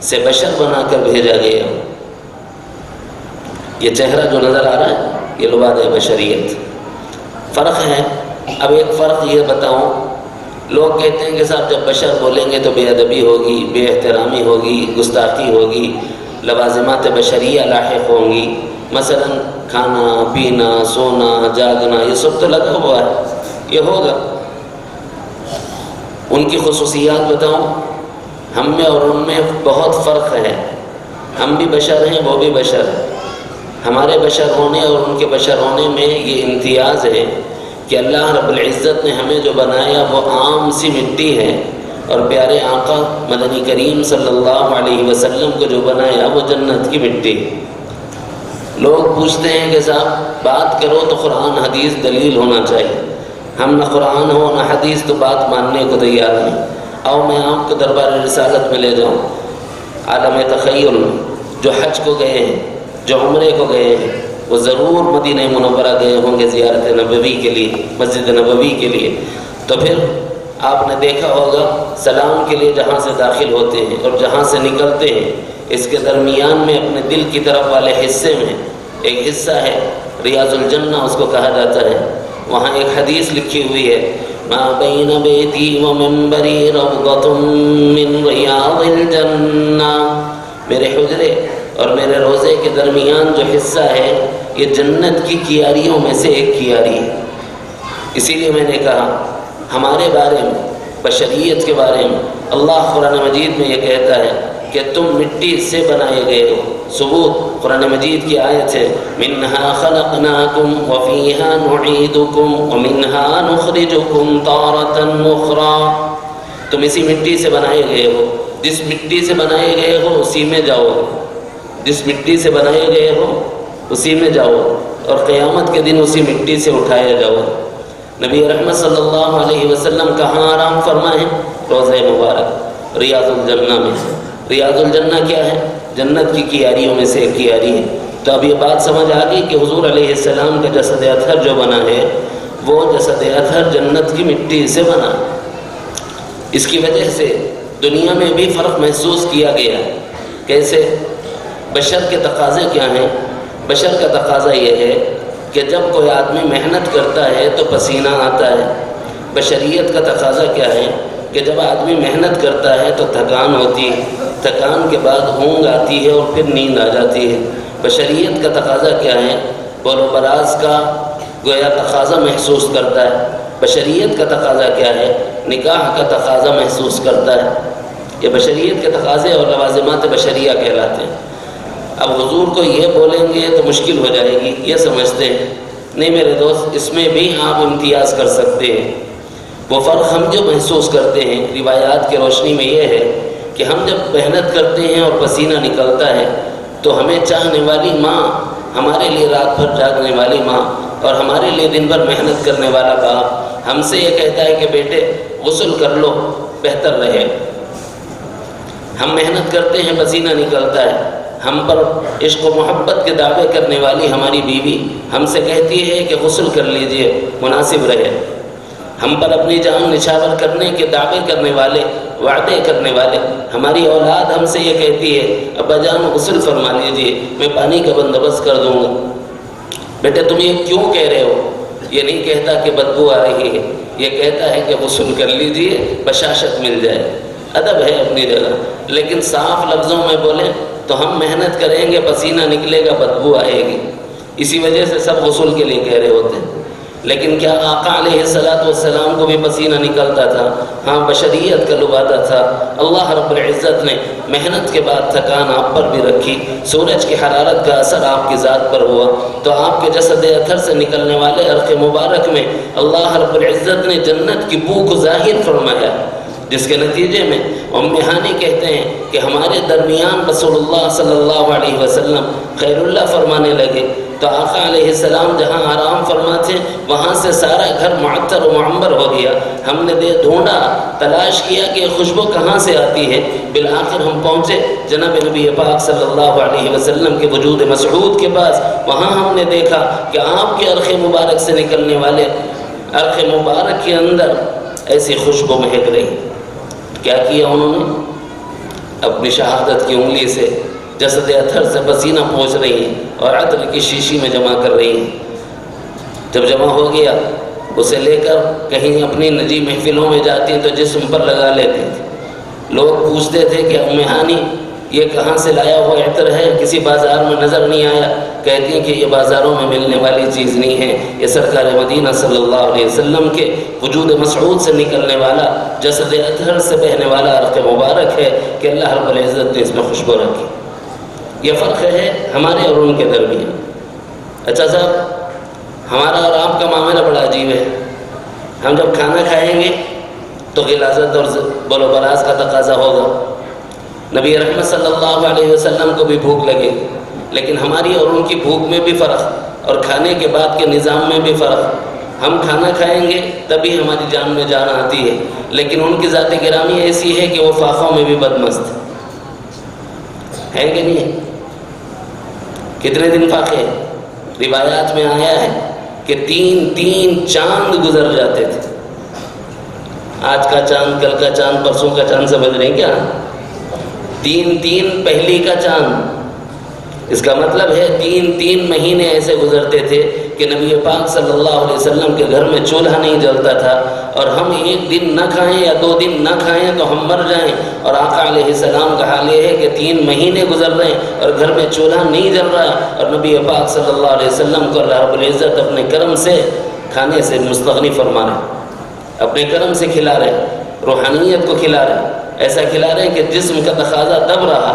سے بشر بنا کر بھیجا گیا ہوں۔ یہ چہرہ جو نظر آ رہا ہے یہ لبادہ بشریت۔ فرق ہے، اب ایک فرق یہ بتاؤں لوگ کہتے ہیں کہ صاحب جب بشر بولیں گے تو بے ادبی ہوگی، بے احترامی ہوگی، گستاخی ہوگی، لوازمات بشریہ لاحق ہوں گی، مثلا کھانا پینا سونا جاگنا یہ سب تو لگا ہوا ہے، یہ ہوگا۔ ان کی خصوصیات بتاؤں، ہم میں اور ان میں بہت فرق ہے۔ ہم بھی بشر ہیں، وہ بھی بشر ہیں۔ ہمارے بشر ہونے اور ان کے بشر ہونے میں یہ امتیاز ہے کہ اللہ رب العزت نے ہمیں جو بنایا وہ عام سی مٹی ہے، اور پیارے آقا مدنی کریم صلی اللہ علیہ وسلم کو جو بنایا وہ جنت کی مٹی۔ لوگ پوچھتے ہیں کہ صاحب بات کرو تو قرآن حدیث دلیل ہونا چاہیے، ہم نہ قرآن ہو نہ حدیث تو بات ماننے کو تیار نہیں۔ آؤ میں آپ کو دربار رسالت میں لے جاؤں، عالم تخیل جو حج کو گئے ہیں، جو عمرے کو گئے ہیں، وہ ضرور مدینہ منورہ گئے ہوں گے زیارت نبوی کے لیے، مسجد نبوی کے لیے۔ تو پھر آپ نے دیکھا ہوگا سلام کے لیے جہاں سے داخل ہوتے ہیں اور جہاں سے نکلتے ہیں، اس کے درمیان میں اپنے دل کی طرف والے حصے میں ایک حصہ ہے، ریاض الجنہ اس کو کہا جاتا ہے۔ وہاں ایک حدیث لکھی ہوئی ہے، ما بین بیتی و منبری روضۃ من ریاض الجنہ، میرے حجرے اور میرے روزے کے درمیان جو حصہ ہے یہ جنت کی کیاریوں میں سے ایک کیاری ہے۔ اسی لیے میں نے کہا ہمارے بارے میں، بشریت کے بارے میں اللہ قرآن مجید میں یہ کہتا ہے کہ تم مٹی سے بنائے گئے ہو۔ ثبوت قرآن مجید کی آیت ہے، منہا خلقناکم وفیہا نعیدکم ومنہا نخرجکم تارۃ اخری، تم اسی مٹی سے بنائے گئے ہو، جس مٹی سے بنائے گئے ہو اسی میں جاؤ، جس مٹی سے بنائے گئے ہو اسی میں جاؤ، اور قیامت کے دن اسی مٹی سے اٹھایا جاؤ۔ نبی رحمت صلی اللہ علیہ وسلم کہاں آرام فرمائے؟ روضہ مبارک ریاض الجنہ میں۔ ریاض الجنہ کیا ہے؟ جنت کی کیاریوں میں سے ایک کیاری ہے۔ تو اب یہ بات سمجھ آ گئی کہ حضور علیہ السلام کا جسد اطہر جو بنا ہے وہ جسد اطہر جنت کی مٹی سے بنا۔ اس کی وجہ سے دنیا میں بھی فرق محسوس کیا گیا۔ کیسے؟ بشر کے تقاضے کیا ہیں؟ بشر کا تقاضا یہ ہے کہ جب کوئی آدمی محنت کرتا ہے تو پسینہ آتا ہے۔ بشریت کا تقاضا کیا ہے کہ جب آدمی محنت کرتا ہے تو تھکان ہوتی ہے، تھکان کے بعد اونگ آتی ہے اور پھر نیند آ جاتی ہے۔ بشریت کا تقاضا کیا ہے؟ بول و براز کا گویا تقاضا محسوس کرتا ہے۔ بشریت کا تقاضا کیا ہے؟ نکاح کا تقاضا محسوس کرتا ہے۔ یہ بشریت کے تقاضے اور لوازمات بشریہ کہلاتے ہیں۔ اب حضور کو یہ بولیں گے تو مشکل ہو جائے گی، یہ سمجھتے ہیں۔ نہیں میرے دوست، اس میں بھی آپ امتیاز کر سکتے ہیں۔ وہ فرق ہم جو محسوس کرتے ہیں روایات کی روشنی میں یہ ہے کہ ہم جب محنت کرتے ہیں اور پسینہ نکلتا ہے تو ہمیں چاہنے والی ماں، ہمارے لیے رات بھر جاگنے والی ماں اور ہمارے لیے دن بھر محنت کرنے والا باپ ہم سے یہ کہتا ہے کہ بیٹے غسل کر لو بہتر رہے۔ ہم محنت کرتے ہیں، پسینہ نکلتا ہے، ہم پر عشق و محبت کے دعوے کرنے والی ہماری بیوی ہم سے کہتی ہے کہ غسل کر لیجئے مناسب رہے۔ ہم پر اپنی جان نچھاور کرنے کے دعوے کرنے والے، وعدے کرنے والے ہماری اولاد ہم سے یہ کہتی ہے ابا جان غسل فرما لیجئے، میں پانی کا بندوبست کر دوں گا۔ بیٹے تم یہ کیوں کہہ رہے ہو؟ یہ نہیں کہتا کہ بدبو آ رہی ہے، یہ کہتا ہے کہ غسل کر لیجئے بشاشت مل جائے۔ ادب ہے اپنی جگہ، لیکن صاف لفظوں میں بولیں تو ہم محنت کریں گے، پسینہ نکلے گا، بدبو آئے گی، اسی وجہ سے سب غسل کے لیے کہہ رہے ہوتے ہیں۔ لیکن کیا آقا علیہ السلام کو بھی پسینہ نکلتا تھا؟ ہاں، بشریت کا لبادہ تھا۔ اللہ رب العزت نے محنت کے بعد تھکان آپ پر بھی رکھی، سورج کی حرارت کا اثر آپ کی ذات پر ہوا تو آپ کے جسد اطہر سے نکلنے والے عرق مبارک میں اللہ رب العزت نے جنت کی بو کو ظاہر فرمایا، جس کے نتیجے میں ام ہانی کہتے ہیں کہ ہمارے درمیان رسول اللہ صلی اللہ علیہ وسلم خیر اللہ فرمانے لگے تو آقا علیہ السلام جہاں آرام فرماتے وہاں سے سارا گھر معطر و معمر ہو گیا۔ ہم نے ڈھونڈا، تلاش کیا کہ یہ خوشبو کہاں سے آتی ہے، بالآخر ہم پہنچے جناب نبی پاک صلی اللہ علیہ وسلم کے وجود مسعود کے پاس۔ وہاں ہم نے دیکھا کہ آپ کے عرق مبارک سے نکلنے والے عرق مبارک کے اندر ایسی خوشبو مہک رہی۔ کیا کیا انہوں نے؟ اپنی شہادت کی انگلی سے جسد اطہر سے پسینہ پوچھ رہی ہیں اور عطر کی شیشی میں جمع کر رہی ہیں۔ جب جمع ہو گیا اسے لے کر کہیں اپنی نجی محفلوں میں جاتی تو جسم پر لگا لیتی تھی۔ لوگ پوچھتے تھے کہ ام ہانی یہ کہاں سے لایا ہوا عطر ہے، کسی بازار میں نظر نہیں آیا؟ کہتی ہیں کہ یہ بازاروں میں ملنے والی چیز نہیں ہے، یہ سرکار مدینہ صلی اللہ علیہ وسلم کے وجود مسعود سے نکلنے والا، جسد اطہر سے بہنے والا عرق مبارک ہے کہ اللہ رب العزت نے اس میں خوشبو رکھی۔ یہ فرق ہے ہمارے اور ان کے درمیان۔ اچھا صاحب، ہمارا اور آپ کا معاملہ بڑا عجیب ہے۔ ہم جب کھانا کھائیں گے تو غلاظت اور بول و براز کا تقاضا ہوگا۔ نبی رحمت صلی اللہ علیہ وسلم کو بھی بھوک لگے، لیکن ہماری اور ان کی بھوک میں بھی فرق اور کھانے کے بعد کے نظام میں بھی فرق۔ ہم کھانا کھائیں گے تبھی ہماری جان میں جان آتی ہے، لیکن ان کی ذات گرامی ایسی ہے کہ وہ فاقوں میں بھی بدمست ہے کہ نہیں ہے؟ کتنے دن فاقے؟ روایات میں آیا ہے کہ تین چاند گزر جاتے تھے۔ آج کا چاند، کل کا چاند، پرسوں کا چاند، سمجھ رہے ہیں کیا؟ تین پہلی کا چاند۔ اس کا مطلب ہے تین مہینے ایسے گزرتے تھے کہ نبی پاک صلی اللہ علیہ وسلم کے گھر میں چولہا نہیں جلتا تھا، اور ہم ایک دن نہ کھائیں یا 2 دن نہ کھائیں تو ہم مر جائیں۔ اور آقا علیہ السلام کا حال یہ ہے کہ 3 مہینے گزر رہے ہیں اور گھر میں چولہا نہیں جل رہا ہے، اور نبی پاک صلی اللہ علیہ وسلم کو اللہ رب العزت اپنے کرم سے کھانے سے مستغنی فرما رہے، اپنے کرم سے کھلا رہے، روحانیت کو کھلا رہے، ایسا کھلا رہے ہیں کہ جسم کا تقاضا دب رہا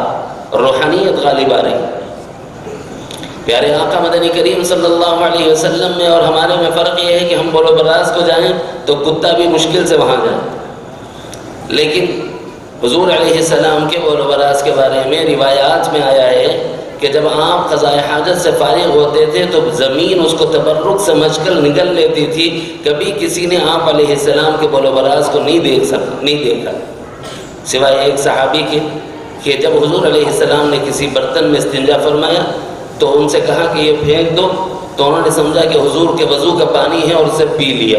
اور روحانیت غالب آ رہی۔ پیارے آقا مدنی کریم صلی اللہ علیہ وسلم میں اور ہمارے میں فرق یہ ہے کہ ہم بول و براز کو جائیں تو کتا بھی مشکل سے وہاں جائے، لیکن حضور علیہ السلام کے بول و براز کے بارے میں روایات میں آیا ہے کہ جب آپ قضاء حاجت سے فارغ ہوتے تھے تو زمین اس کو تبرک سمجھ کر نگل لیتی تھی۔ کبھی کسی نے آپ علیہ السلام کے بول و براز کو نہیں دیکھا سوائے ایک صحابی کے، کہ جب حضور علیہ السلام نے کسی برتن میں استنجا فرمایا تو ان سے کہا کہ یہ پھینک دو، تو انہوں نے سمجھا کہ حضور کے وضو کا پانی ہے اور اسے پی لیا۔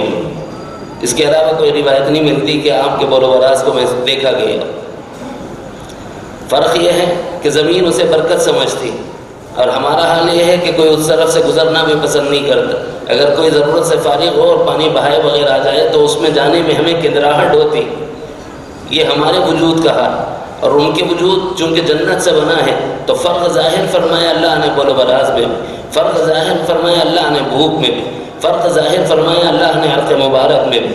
اس کے علاوہ کوئی روایت نہیں ملتی کہ آپ کے بول و براز کو میں دیکھا گیا۔ فرق یہ ہے کہ زمین اسے برکت سمجھتی، اور ہمارا حال یہ ہے کہ کوئی اس طرف سے گزرنا بھی پسند نہیں کرتا۔ اگر کوئی ضرورت سے فارغ ہو اور پانی بہائے بغیر آ جائے تو اس میں جانے میں ہمیں کدراہٹ ہوتی۔ یہ ہمارے وجود کا حال، اور ان کے وجود چونکہ جنت سے بنا ہے تو فرق ظاہر فرمایا اللہ نے بول و براز میں بھی، فرق ظاہر فرمایا اللہ نے بھوک میں بھی، فرق ظاہر فرمایا اللہ نے عرق مبارک میں بھی۔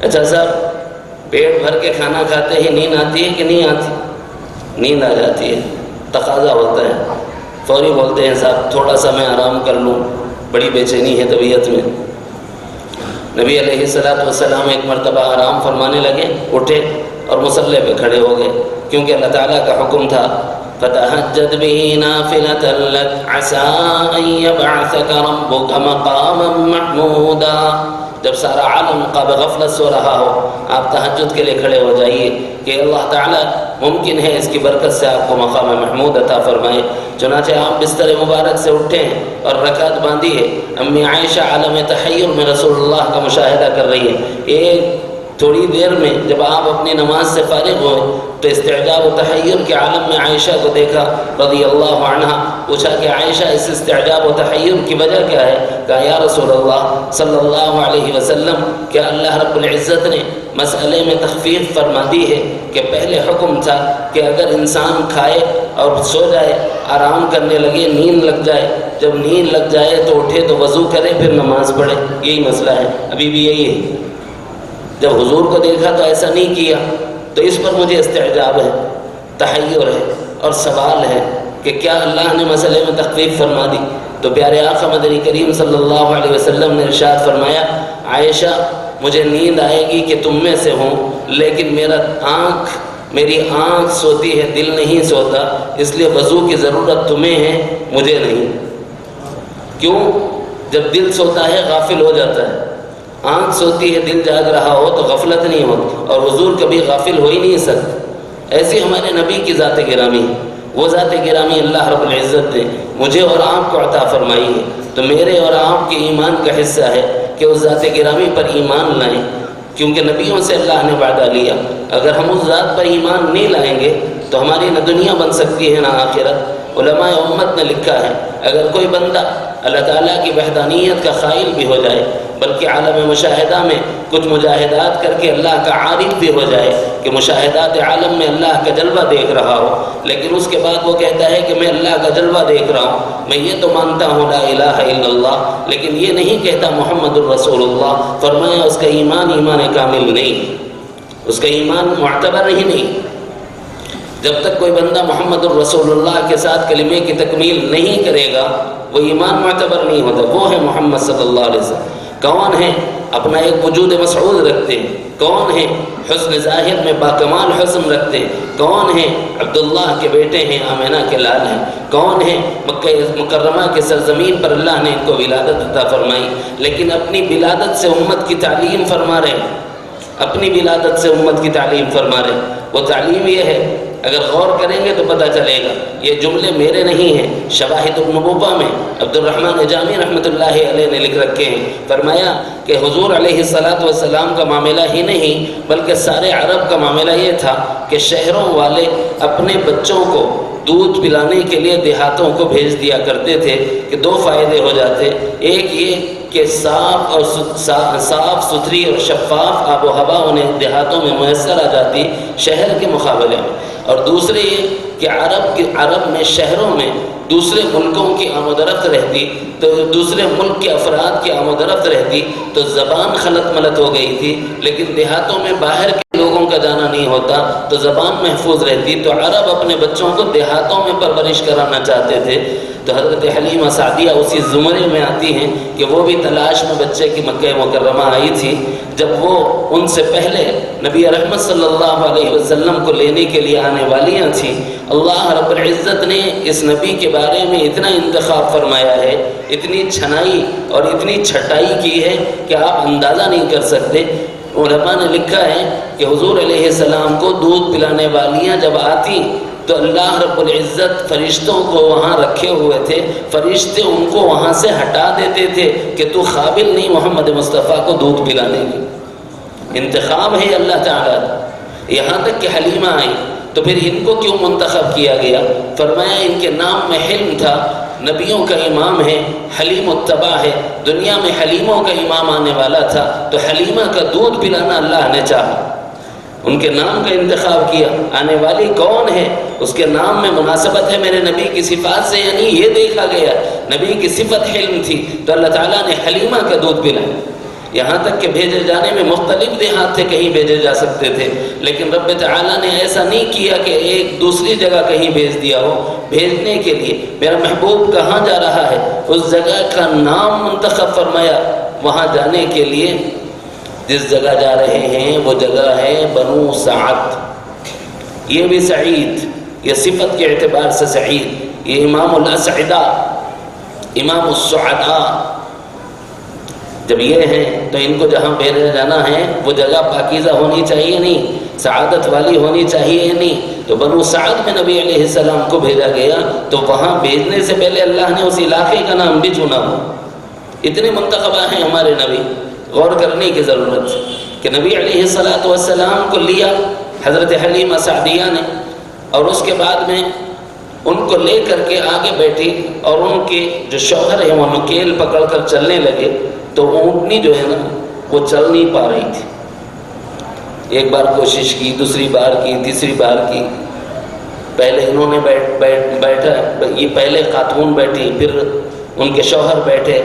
اچھا صاحب، پیٹ بھر کے کھانا کھاتے ہی نیند آتی ہے کہ نہیں آتی؟ نیند آ جاتی ہے، تقاضا ہوتا ہے، فوری بولتے ہیں صاحب تھوڑا سا میں آرام کر لوں، بڑی بے چینی ہے طبیعت میں۔ نبی علیہ السلام ایک مرتبہ آرام فرمانے لگے، اٹھے اور مصلی پہ کھڑے ہو گئے، کیونکہ اللہ تعالیٰ کا حکم تھا فَتَهَجَّدْ بِهِ نَافِلَةً لَكَ عَسَىٰ أَن يَبْعَثَكَ رَبُّكَ مَقَامًا مَحْمُودًا۔ جب سارا عالم قاب غفلت سو رہا ہو، آپ تہجد کے لیے کھڑے ہو جائیے کہ اللہ تعالیٰ ممکن ہے اس کی برکت سے آپ کو مقام محمود عطا فرمائے۔ چنانچہ آپ بستر مبارک سے اٹھے ہیں اور رکعت باندھی ہے۔ امی عائشہ عالم تحیر میں رسول اللہ کا مشاہدہ کر رہی ہے۔ ایک تھوڑی دیر میں جب آپ اپنی نماز سے فارغ ہوئے تو استعجاب و تحیر کے عالم میں عائشہ کو دیکھا رضی اللہ عنہا۔ پوچھا کہ عائشہ اس استعجاب و تحیر کی وجہ کیا ہے؟ کہا یا رسول اللہ صلی اللہ علیہ وسلم، کیا اللہ رب العزت نے مسئلے میں تخفیف فرما دی ہے کہ پہلے حکم تھا کہ اگر انسان کھائے اور سو جائے، آرام کرنے لگے، نیند لگ جائے، جب نیند لگ جائے تو اٹھے تو وضو کرے پھر نماز پڑھے، یہی مسئلہ ہے، ابھی بھی یہی ہے۔ جب حضور کو دیکھا تو ایسا نہیں کیا، تو اس پر مجھے استعجاب ہے، تحیر ہے اور سوال ہے کہ کیا اللہ نے مسئلے میں تخفیف فرما دی؟ تو پیارے آقا مدنی کریم صلی اللہ علیہ وسلم نے ارشاد فرمایا، عائشہ مجھے نیند آئے گی کہ تم میں سے ہوں، لیکن میری آنکھ سوتی ہے، دل نہیں سوتا، اس لیے وضو کی ضرورت تمہیں ہے، مجھے نہیں۔ کیوں؟ جب دل سوتا ہے غافل ہو جاتا ہے، آنکھ سوتی ہے دل جاگ رہا ہو تو غفلت نہیں ہوتی، اور حضور کبھی غافل ہو ہی نہیں سکتے۔ ایسی ہمارے نبی کی ذات گرامی ہے، وہ ذات گرامی اللہ رب العزت نے مجھے اور آپ کو عطا فرمائی ہے، تو میرے اور آپ کے ایمان کا حصہ ہے کہ اس ذات گرامی پر ایمان لائیں، کیونکہ نبیوں سے اللہ نے وعدہ لیا اگر ہم اس ذات پر ایمان نہیں لائیں گے تو ہماری نہ دنیا بن سکتی ہے نہ آخرت۔ علماء امت نے لکھا ہے اگر کوئی بندہ اللہ تعالیٰ کی وحدانیت کا قائل بھی ہو جائے بلکہ عالم مشاہدہ میں کچھ مجاہدات کر کے اللہ کا عارف بھی ہو جائے کہ مشاہدات عالم میں اللہ کا جلوہ دیکھ رہا ہو، لیکن اس کے بعد وہ کہتا ہے کہ میں اللہ کا جلوہ دیکھ رہا ہوں، میں یہ تو مانتا ہوں لا الہ الا اللہ، لیکن یہ نہیں کہتا محمد الرسول اللہ، فرمایا اس کا ایمان کامل نہیں، اس کا ایمان معتبر ہی نہیں۔ جب تک کوئی بندہ محمد الرسول اللہ کے ساتھ کلمے کی تکمیل نہیں کرے گا وہ ایمان معتبر نہیں ہوتا۔ وہ ہے محمد صلی اللہ علیہ وسلم، کون ہے؟ اپنا ایک وجود مسعود رکھتے ہیں، کون ہے؟ حسن ظاہر میں باکمال حسن رکھتے ہیں، کون ہے؟ عبداللہ کے بیٹے ہیں، آمنہ کے لال ہیں، کون ہے؟ مکہ مکرمہ کے سرزمین پر اللہ نے ان کو ولادت عطا فرمائی، لیکن اپنی ولادت سے امت کی تعلیم فرما رہے ہیں، اپنی ولادت سے امت کی تعلیم فرما رہے ہیں۔ وہ تعلیم یہ ہے، اگر غور کریں گے تو پتہ چلے گا، یہ جملے میرے نہیں ہیں، شواہد النبوہ میں عبد الرحمن جامی رحمۃ اللہ علیہ نے لکھ رکھے ہیں، فرمایا کہ حضور علیہ السلام کا معاملہ ہی نہیں بلکہ سارے عرب کا معاملہ یہ تھا کہ شہروں والے اپنے بچوں کو دودھ پلانے کے لیے دیہاتوں کو بھیج دیا کرتے تھے کہ دو فائدے ہو جاتے، ایک یہ کہ صاف ستھری اور شفاف آب و ہوا انہیں دیہاتوں میں میسر آ جاتی شہر کے مقابلے میں، اور دوسرے یہ کہ عرب میں شہروں میں دوسرے ملکوں کی آمد و رفت رہتی تو دوسرے ملک کے افراد کی آمد و رفت رہتی تو زبان خلط ملط ہو گئی تھی، لیکن دیہاتوں میں باہر کے لوگوں کا جانا نہیں ہوتا تو زبان محفوظ رہتی، تو عرب اپنے بچوں کو دیہاتوں میں پرورش کرانا چاہتے تھے۔ تو حضرت حلیمہ سعدیہ اسی زمرے میں آتی ہیں کہ وہ بھی تلاش میں بچے کی مکہ مکرمہ آئی تھی، جب وہ ان سے پہلے نبی رحمت صلی اللہ علیہ وسلم کو لینے کے لیے آنے والیاں تھیں، اللہ رب العزت نے اس نبی کے بارے میں اتنا انتخاب فرمایا ہے، اتنی چھنائی اور اتنی چھٹائی کی ہے کہ آپ اندازہ نہیں کر سکتے۔ علماء نے لکھا ہے کہ حضور علیہ السلام کو دودھ پلانے والیاں جب آتی تو اللہ رب العزت فرشتوں کو وہاں رکھے ہوئے تھے، فرشتے ان کو وہاں سے ہٹا دیتے تھے کہ تو قابل نہیں محمد مصطفیٰ کو دودھ پلانے کی۔ انتخاب ہے اللہ تعالیٰ، یہاں تک کہ حلیمہ آئی تو پھر ان کو کیوں منتخب کیا گیا؟ فرمایا ان کے نام میں حلم تھا، نبیوں کا امام ہے، حلیم التبا ہے، دنیا میں حلیموں کا امام آنے والا تھا، تو حلیمہ کا دودھ پلانا اللہ نے چاہا، ان کے نام کا انتخاب کیا۔ آنے والی کون ہے اس کے نام میں مناسبت ہے میرے نبی کی صفات سے، یعنی یہ دیکھا گیا نبی کی صفت حلم تھی تو اللہ تعالیٰ نے حلیمہ کا دودھ پلایا۔ یہاں تک کہ بھیجے جانے میں مختلف دیہات تھے، کہیں بھیجے جا سکتے تھے، لیکن رب تعالیٰ نے ایسا نہیں کیا کہ ایک دوسری جگہ کہیں بھیج دیا ہو۔ بھیجنے کے لیے میرا محبوب کہاں جا رہا ہے اس جگہ کا نام منتخب فرمایا، وہاں جانے کے لیے جس جگہ جا رہے ہیں وہ جگہ ہے بنو سعد۔ یہ بھی سعید، یہ صفت کے اعتبار سے سعید، یہ امام الاسعدہ، امام السعداء جب یہ ہیں تو ان کو جہاں بھیجا جانا ہے وہ جگہ پاکیزہ ہونی چاہیے نہیں، سعادت والی ہونی چاہیے نہیں، تو بنو سعد میں نبی علیہ السلام کو بھیجا گیا، تو وہاں بھیجنے سے پہلے اللہ نے اس علاقے کا نام بھی چنا ہو۔ اتنے منتخبہ ہیں ہمارے نبی، غور کرنے کی ضرورت ہے کہ نبی علیہ السلام کو لیا حضرت حلیمہ سعدیہ نے، اور اس کے بعد میں ان کو لے کر کے آگے بیٹھی، اور ان کے جو شوہر ہیں وہ نکیل پکڑ کر چلنے لگے، تو اونٹنی جو ہے نا وہ چل نہیں پا رہی تھی۔ ایک بار کوشش کی، دوسری بار کی، تیسری بار کی، پہلے انہوں نے بیٹھا، یہ پہلے خاتون بیٹھی، پھر ان کے شوہر بیٹھے،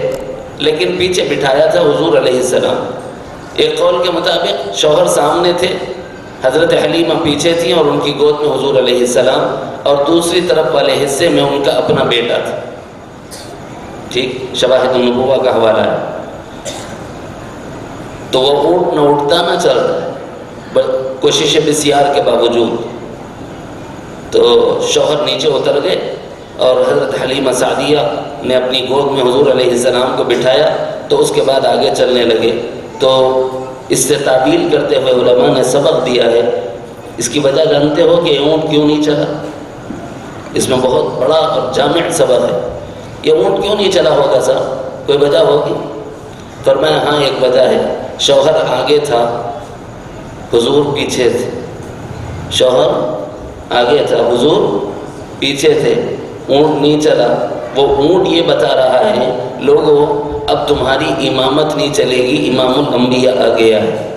لیکن پیچھے بٹھایا تھا حضور علیہ السلام۔ ایک قول کے مطابق شوہر سامنے تھے، حضرت حلیمہ پیچھے تھیں اور ان کی گود میں حضور علیہ السلام، اور دوسری طرف والے حصے میں ان کا اپنا بیٹا تھا۔ ٹھیک، شواہد النبوہ کا حوالہ ہے۔ تو وہ اونٹ نہ اٹھتا نہ چل رہا، کوشش بسیار کے باوجود، تو شوہر نیچے اتر گئے اور حضرت حلیمہ سعدیہ نے اپنی گود میں حضور علیہ السلام کو بٹھایا، تو اس کے بعد آگے چلنے لگے۔ تو اس سے تعبیر کرتے ہوئے علماء نے سبق دیا ہے، اس کی وجہ جانتے ہو کہ اونٹ کیوں نہیں چلا؟ اس میں بہت بڑا اور جامع سبق ہے۔ یہ اونٹ کیوں نہیں چلا ہوگا صاحب؟ کوئی وجہ ہوگی؟ فرمایا ہاں ایک وجہ ہے، شوہر آگے تھا، حضور پیچھے تھے، شوہر آگے تھا، حضور پیچھے تھے، اونٹ نہیں چلا۔ وہ اونٹ یہ بتا رہا ہے لوگوں اب تمہاری امامت نہیں چلے گی، امام الانبیاء آ گیا ہے۔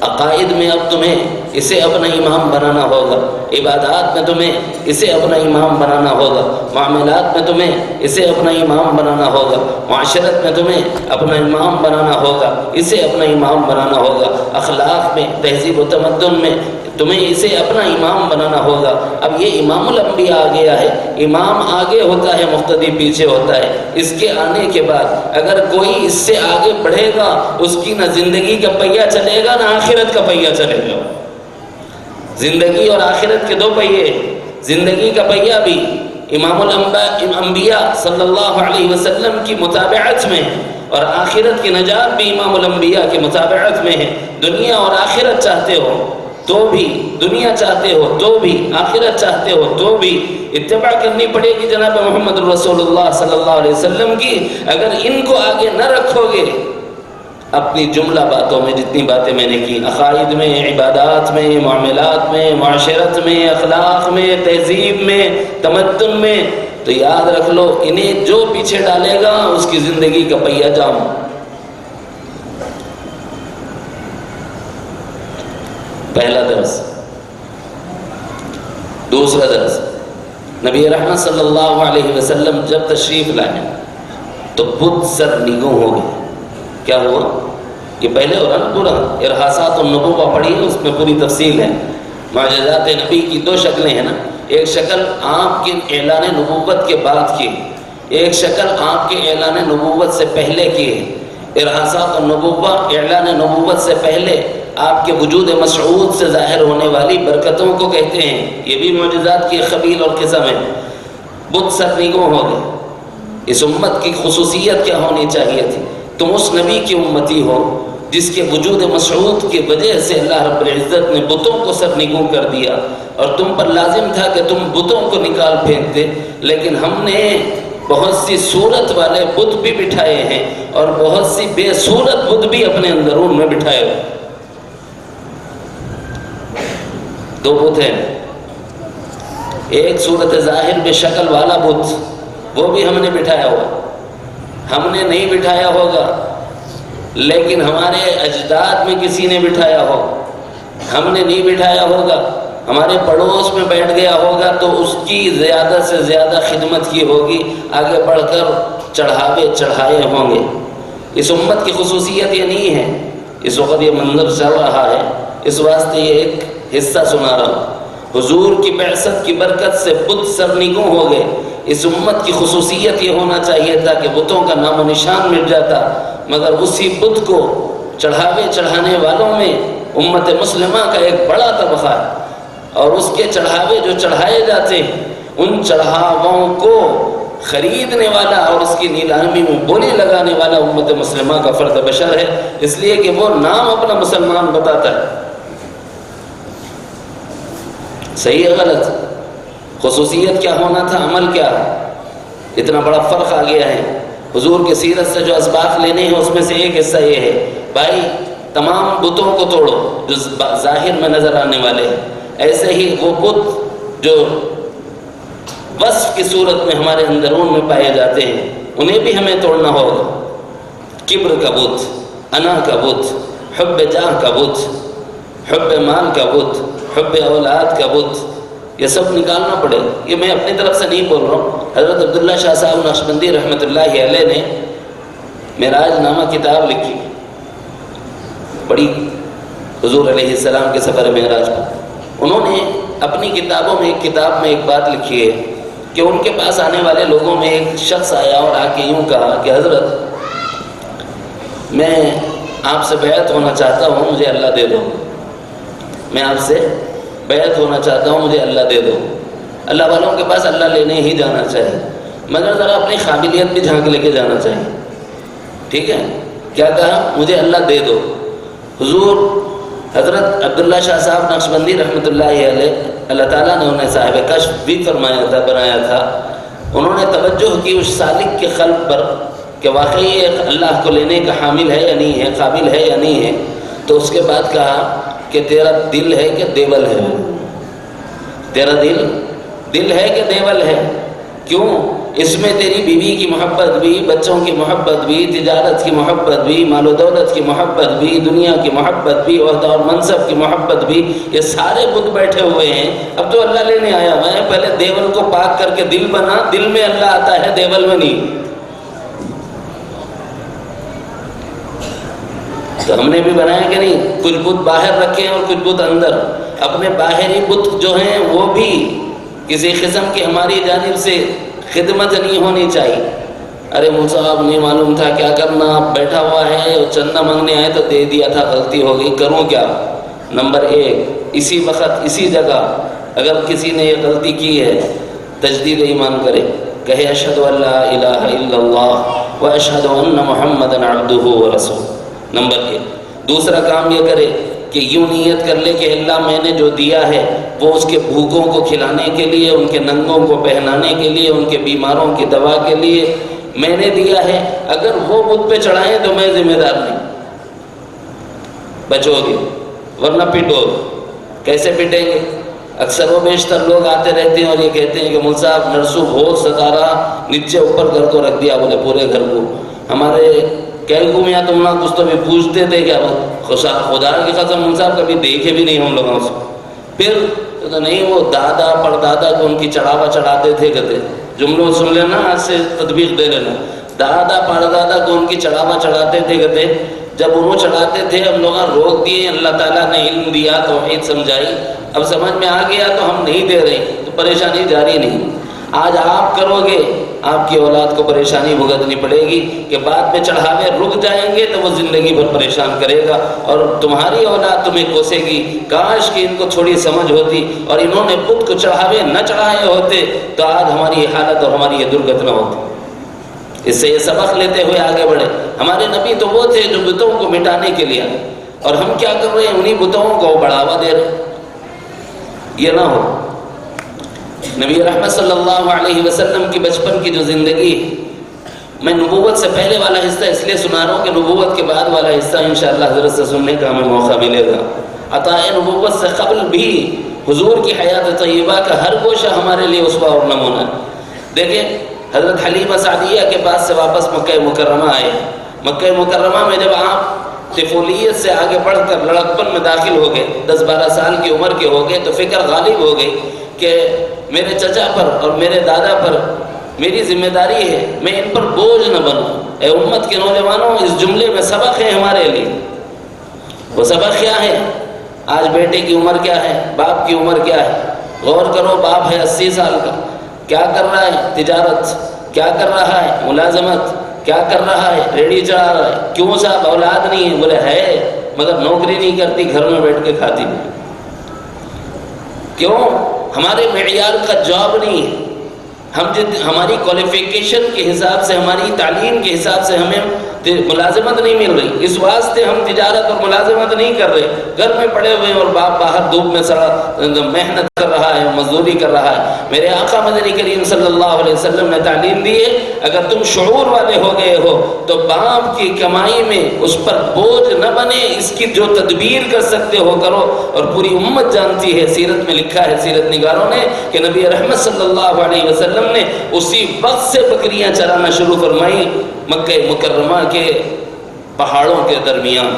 عقائد میں اب تمہیں اسے اپنا امام بنانا ہوگا، عبادات میں تمہیں اسے اپنا امام بنانا ہوگا، معاملات میں تمہیں اسے اپنا امام بنانا ہوگا، معاشرت میں تمہیں اپنا امام بنانا ہوگا، اسے اپنا امام بنانا ہوگا، اخلاق میں، تہذیب و تمدن میں تمہیں اسے اپنا امام بنانا ہوگا۔ اب یہ امام الانبیاء آ گیا ہے، امام آگے ہوتا ہے، مقتدی پیچھے ہوتا ہے۔ اس کے آنے کے بعد اگر کوئی اس سے آگے بڑھے گا، اس کی نہ زندگی کا پہیہ چلے گا نہ آخرت کا پہیہ چلے گا۔ زندگی اور آخرت کے دو پہیے، زندگی کا پہیہ بھی امام الانبیاء صلی اللہ علیہ وسلم کی متابعت میں، اور آخرت کی نجات بھی امام الانبیاء کی متابعت میں ہے۔ دنیا اور آخرت چاہتے ہو تو بھی، دنیا چاہتے ہو تو بھی، آخرت چاہتے ہو تو بھی اتباع کرنی پڑے گی جناب محمد رسول اللہ صلی اللہ علیہ وسلم کی۔ اگر ان کو آگے نہ رکھو گے، اپنی جملہ باتوں میں جتنی باتیں میں نے کی، عقائد میں، عبادات میں، معاملات میں، معاشرت میں، اخلاق میں، تہذیب میں، تمدن میں، تو یاد رکھ لو انہیں جو پیچھے ڈالے گا اس کی زندگی کا پہیہ جام۔ پہلا درس۔ دوسرا درس، نبی رحمت صلی اللہ علیہ وسلم جب تشریف لائے تو بت سر نگوں ہو گئے۔ کیا ہوا؟ یہ پہلے ہو رہا نا پورا ارحاسات النبوہ پڑھی ہے، اس میں پوری تفصیل ہے۔ معجزات نبی کی دو شکلیں ہیں نا، ایک شکل آپ کے اعلان نبوت کے بعد کی، ایک شکل آپ کے اعلان نبوت سے پہلے کی ہے۔ ارحاسات النبوہ اعلان نبوت سے پہلے آپ کے وجود مسعود سے ظاہر ہونے والی برکتوں کو کہتے ہیں، یہ بھی معجزات کی قبیل اور قسم ہے۔ بت سرنگوں ہو گئے۔ اس امت کی خصوصیت کیا ہونی چاہیے تھی؟ تم اس نبی کی امتی ہو جس کے وجود مسعود کی وجہ سے اللہ رب العزت نے بتوں کو سرنگوں کر دیا، اور تم پر لازم تھا کہ تم بتوں کو نکال پھینک دے، لیکن ہم نے بہت سی صورت والے بت بھی بٹھائے ہیں اور بہت سی بے صورت بت بھی اپنے اندرون میں بٹھائے ہوئے۔ دو بت ہیں، ایک صورت ظاہر بے شکل والا بت، وہ بھی ہم نے بٹھایا ہوا، ہم نے نہیں بٹھایا ہوگا لیکن ہمارے اجداد میں کسی نے بٹھایا ہو، ہم نے نہیں بٹھایا ہوگا، ہمارے پڑوس میں بیٹھ گیا ہوگا تو اس کی زیادہ سے زیادہ خدمت کی ہوگی، آگے بڑھ کر چڑھاوے چڑھائے ہوں گے۔ اس امت کی خصوصیت یہ نہیں ہے، اس وقت یہ منظر چل رہا ہے، اس واسطے یہ ایک حصہ سنا رہا ہوں۔ حضور کی بعثت کی برکت سے بت سرنگوں ہو گئے۔ اس امت کی خصوصیت یہ ہونا چاہیے تھا کہ بتوں کا نام و نشان مٹ جاتا، مگر اسی بت کو چڑھاوے چڑھانے والوں میں امت مسلمہ کا ایک بڑا طبقہ ہے، اور اس کے چڑھاوے جو چڑھائے جاتے ہیں ان چڑھاووں کو خریدنے والا اور اس کی نیلامی میں بولی لگانے والا امت مسلمہ کا فرد بشر ہے، اس لیے کہ وہ نام اپنا مسلمان بتاتا ہے۔ صحیح ہے غلط؟ خصوصیت کیا ہونا تھا، عمل کیا ہے؟ اتنا بڑا فرق آ گیا ہے۔ حضور کی سیرت سے جو اسباق لینے ہیں اس میں سے ایک حصہ یہ ہے، بھائی تمام بتوں کو توڑو جو ظاہر میں نظر آنے والے ہیں، ایسے ہی وہ بت جو وصف کی صورت میں ہمارے اندرون میں پائے جاتے ہیں انہیں بھی ہمیں توڑنا ہوگا۔ کبر کا بت، انا کا بت، حب جاہ کا بت، حب مال کا بت، حب اولاد کا بت، یہ سب نکالنا پڑے۔ یہ میں اپنی طرف سے نہیں بول رہا ہوں، حضرت عبداللہ شاہ صاحب نقشبندی رحمۃ اللہ علیہ نے معراج نامہ کتاب لکھی، بڑی حضور علیہ السلام کے سفر معراج پر۔ انہوں نے اپنی کتابوں میں ایک بات لکھی ہے کہ ان کے پاس آنے والے لوگوں میں ایک شخص آیا اور آ کے یوں کہا کہ حضرت میں آپ سے بیعت ہونا چاہتا ہوں، مجھے اللہ دے دو، میں آپ سے بیعت ہونا چاہتا ہوں، مجھے اللہ دے دو۔ اللہ والوں کے پاس اللہ لینے ہی جانا چاہیے، مگر ذرا اپنی قابلیت بھی جھانک لے کے جانا چاہیے، ٹھیک ہے؟ کیا کہا؟ مجھے اللہ دے دو۔ حضور حضرت عبداللہ شاہ صاحب نقشبندی رحمۃ اللہ علیہ، اللہ تعالیٰ نے انہیں صاحب کشف بھی فرمایا تھا، بنایا تھا۔ انہوں نے توجہ کی اس سالک کے قلب پر کہ واقعی یہ اللہ کو لینے کا حامل ہے یا نہیں ہے، قابل ہے یا نہیں ہے، تو اس کے بعد کہا کہ تیرا دل ہے کہ دیول ہے؟ تیرا دل ہے کہ دیول ہے؟ کیوں؟ اس میں تیری بیوی کی محبت بھی، بچوں کی محبت بھی، تجارت کی محبت بھی، مال و دولت کی محبت بھی، دنیا کی محبت بھی، عہدہ اور منصب کی محبت بھی، یہ سارے بت بیٹھے ہوئے ہیں۔ اب تو اللہ لینے آیا ہوا ہے، پہلے دیول کو پاک کر کے دل بنا، دل میں اللہ آتا ہے، دیول میں نہیں۔ تو ہم نے بھی بنایا کہ نہیں، کچھ بت باہر رکھے اور کچھ بت اندر۔ اپنے باہری بت جو ہیں وہ بھی کسی قسم کی ہماری جانب سے خدمت نہیں ہونی چاہیے۔ ارے صاحب نہیں معلوم تھا کیا کرنا، آپ بیٹھا ہوا ہے اور چندہ مانگنے آئے تو دے دیا تھا، غلطی ہو گئی، کروں کیا؟ نمبر ایک، اسی وقت اسی جگہ اگر کسی نے یہ غلطی کی ہے، تجدید ایمان کرے، کہے اشہد ان لا الہ الا اللہ و اشہد ان محمد عبدہ و رسول۔ نمبر ایک۔ دوسرا کام یہ کرے کہ یوں نیت کر لے کہ اللہ میں نے جو دیا ہے وہ اس کے بھوکوں کو کھلانے کے لیے، ان کے ننگوں کو پہنانے کے لیے، ان کے بیماروں کی دوا کے لیے میں نے دیا ہے۔ اگر وہ بت پہ چڑھائیں تو میں ذمہ دار نہیں، بچو گے، ورنہ پیٹو گے۔ کیسے پیٹیں گے؟ اکثر و بیشتر لوگ آتے رہتے ہیں اور یہ کہتے ہیں کہ مول صاحب نرسو بہت ستا رہا، نیچے اوپر گھر کو رکھ دیا، بولے پورے گھر کو۔ ہمارے کیلکو میں تم نہ کچھ تو بھی پوچھتے تھے کیا؟ خدا کی قسم مول صاحب کبھی دیکھے بھی نہیں ہم لوگوں سے۔ پھر تو نہیں، وہ دادا پردادا کو ان کی چڑھاوا چڑھاتے تھے، کہتے جملوں سن لینا، آج سے تطبیق دے لینا۔ دادا پردادا کو ان کی چڑھاوا چڑھاتے تھے، کہتے جب انہوں چڑھاتے تھے ہم لوگ روک دیے، اللہ تعالیٰ نے علم دیا، توحید سمجھائی، اب سمجھ میں آ گیا تو ہم نہیں دے رہے، تو پریشانی جاری نہیں۔ آج آپ کرو گے، آپ کی اولاد کو پریشانی بھگتنی پڑے گی کہ بعد میں چڑھاوے رک جائیں گے تو وہ زندگی بھر پریشان کرے گا، اور تمہاری اولاد تمہیں کوسے گی۔ کاش کہ ان کو تھوڑی سمجھ ہوتی اور انہوں نے بت کو چڑھاوے نہ چڑھائے ہوتے تو آج ہماری یہ حالت اور ہماری یہ درگت نہ ہوتی۔ اس سے یہ سبق لیتے ہوئے آگے بڑھے۔ ہمارے نبی تو وہ تھے جو بتوں کو مٹانے کے لیے، اور ہم کیا کر رہے ہیں؟ انہی بتوں کو بڑھاوا دے رہے۔ یہ نہ ہو۔ نبی رحمت صلی اللہ علیہ وسلم کی بچپن کی جو زندگی، میں نبوت سے پہلے والا حصہ اس لیے سنا رہا ہوں کہ نبوت کے بعد والا حصہ انشاءاللہ حضرت سے سننے کا ہمیں موقع ملے گا۔ عطاء نبوت سے قبل بھی حضور کی حیات طیبہ کا ہر گوشہ ہمارے لیے اسوہ اور نمونہ ہے۔ دیکھیں حضرت حلیمہ سعدیہ کے پاس سے واپس مکہ مکرمہ آئے۔ مکہ مکرمہ میں جب آپ طفولیت سے آگے بڑھ کر لڑکپن میں داخل ہو گئے، 10-12 سال کی عمر کے ہو گئے، تو فکر غالب ہو گئی کہ میرے چچا پر اور میرے دادا پر میری ذمہ داری ہے، میں ان پر بوجھ نہ بنوں۔ اے امت کے نوجوانوں، اس جملے میں سبق ہے ہمارے لیے۔ وہ سبق کیا ہے؟ آج بیٹے کی عمر کیا ہے، باپ کی عمر کیا ہے؟ غور کرو، باپ ہے 80 سال کا، کیا کر رہا ہے؟ تجارت۔ کیا کر رہا ہے؟ ملازمت۔ کیا کر رہا ہے؟ ریڑھی چڑھا رہا ہے۔ کیوں صاحب اولاد نہیں ہے؟ بولے ہے مگر نوکری نہیں کرتی، گھر میں بیٹھ کے کھاتی ہے۔ کیوں؟ ہمارے معیار کا جاب نہیں ہے۔ ہماری کوالیفیکیشن کے حساب سے، ہماری تعلیم کے حساب سے ہمیں ملازمت نہیں مل رہی، اس واسطے ہم تجارت اور ملازمت نہیں کر رہے، گھر میں پڑے ہوئے اور باپ باہر دھوپ میں سڑا محنت کر رہا ہے، مزدوری کر رہا ہے۔ میرے آقا مدنی کریم صلی اللہ علیہ وسلم نے تعلیم دی ہے، اگر تم شعور والے ہو گئے ہو تو باپ کی کمائی میں اس پر بوجھ نہ بنے، اس کی جو تدبیر کر سکتے ہو کرو۔ اور پوری امت جانتی ہے، سیرت میں لکھا ہے سیرت نگاروں نے کہ نبی رحمت صلی اللہ علیہ وسلم نے اسی وقت سے بکریاں چرانا شروع فرمائی، مکہ مکرمہ کے پہاڑوں کے درمیان۔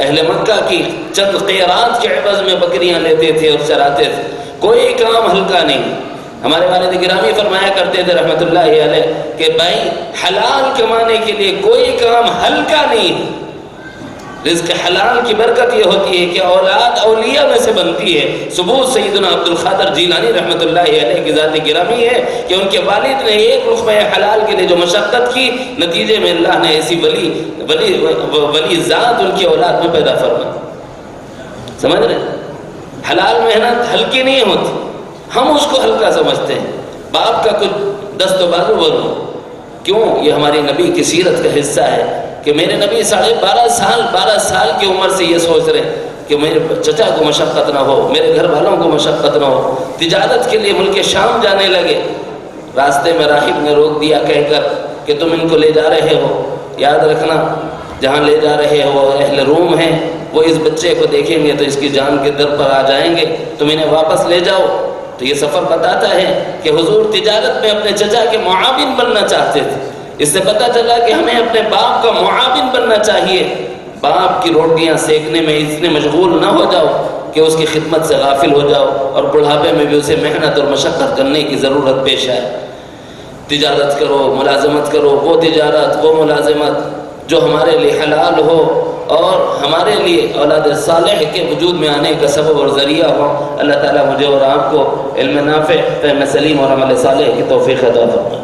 اہل مکہ کی چند قیرات کے عوض میں بکریاں لیتے تھے اور چراتے تھے، کوئی کام ہلکا نہیں۔ ہمارے والد گرامی فرمایا کرتے تھے رحمت اللہ علیہ کہ بھائی حلال کمانے کے لیے کوئی کام ہلکا نہیں۔ رزق حلال کی برکت یہ ہوتی ہے کہ اولاد اولیاء میں سے بنتی ہے۔ ثبوت سیدنا عبد القادر جیلانی رحمت اللہ علیہ کی ذات گرامی ہے کہ ان کے والد نے ایک لقمہ حلال کے لیے جو مشقت کی، نتیجے میں اللہ نے ایسی ولی ذات ان کی اولاد میں پیدا فرمائی۔ سمجھ رہے؟ حلال محنت ہلکی نہیں ہوتی، ہم اس کو ہلکا سمجھتے ہیں۔ باپ کا کچھ دست و بازو بنو، کیوں؟ یہ ہماری نبی کی سیرت کا حصہ ہے کہ میرے نبی 12.5 سال کی عمر سے یہ سوچ رہے کہ میرے چچا کو مشقت نہ ہو، میرے گھر والوں کو مشقت نہ ہو۔ تجارت کے لیے ملک شام جانے لگے، راستے میں راہب نے روک دیا کہہ کر کہ تم ان کو لے جا رہے ہو، یاد رکھنا جہاں لے جا رہے ہو اہل روم ہیں، وہ اس بچے کو دیکھیں گے تو اس کی جان کے در پر آ جائیں گے، تم انہیں واپس لے جاؤ۔ تو یہ سفر بتاتا ہے کہ حضور تجارت میں اپنے چچا کے معاون بننا چاہتے تھے. اس سے پتہ چلا کہ ہمیں اپنے باپ کا معاون بننا چاہیے. باپ کی روٹیاں سیکنے میں اتنے مشغول نہ ہو جاؤ کہ اس کی خدمت سے غافل ہو جاؤ اور بڑھاپے میں بھی اسے محنت اور مشقت کرنے کی ضرورت پیش آئے. تجارت کرو، ملازمت کرو، وہ تجارت، وہ ملازمت جو ہمارے لیے حلال ہو اور ہمارے لیے اولاد صالح کے وجود میں آنے کا سبب اور ذریعہ ہو. اللہ تعالیٰ مجھے اور آپ کو علم نافع، فہم سلیم اور عمل صالح کی توفیق عطا فرمائے.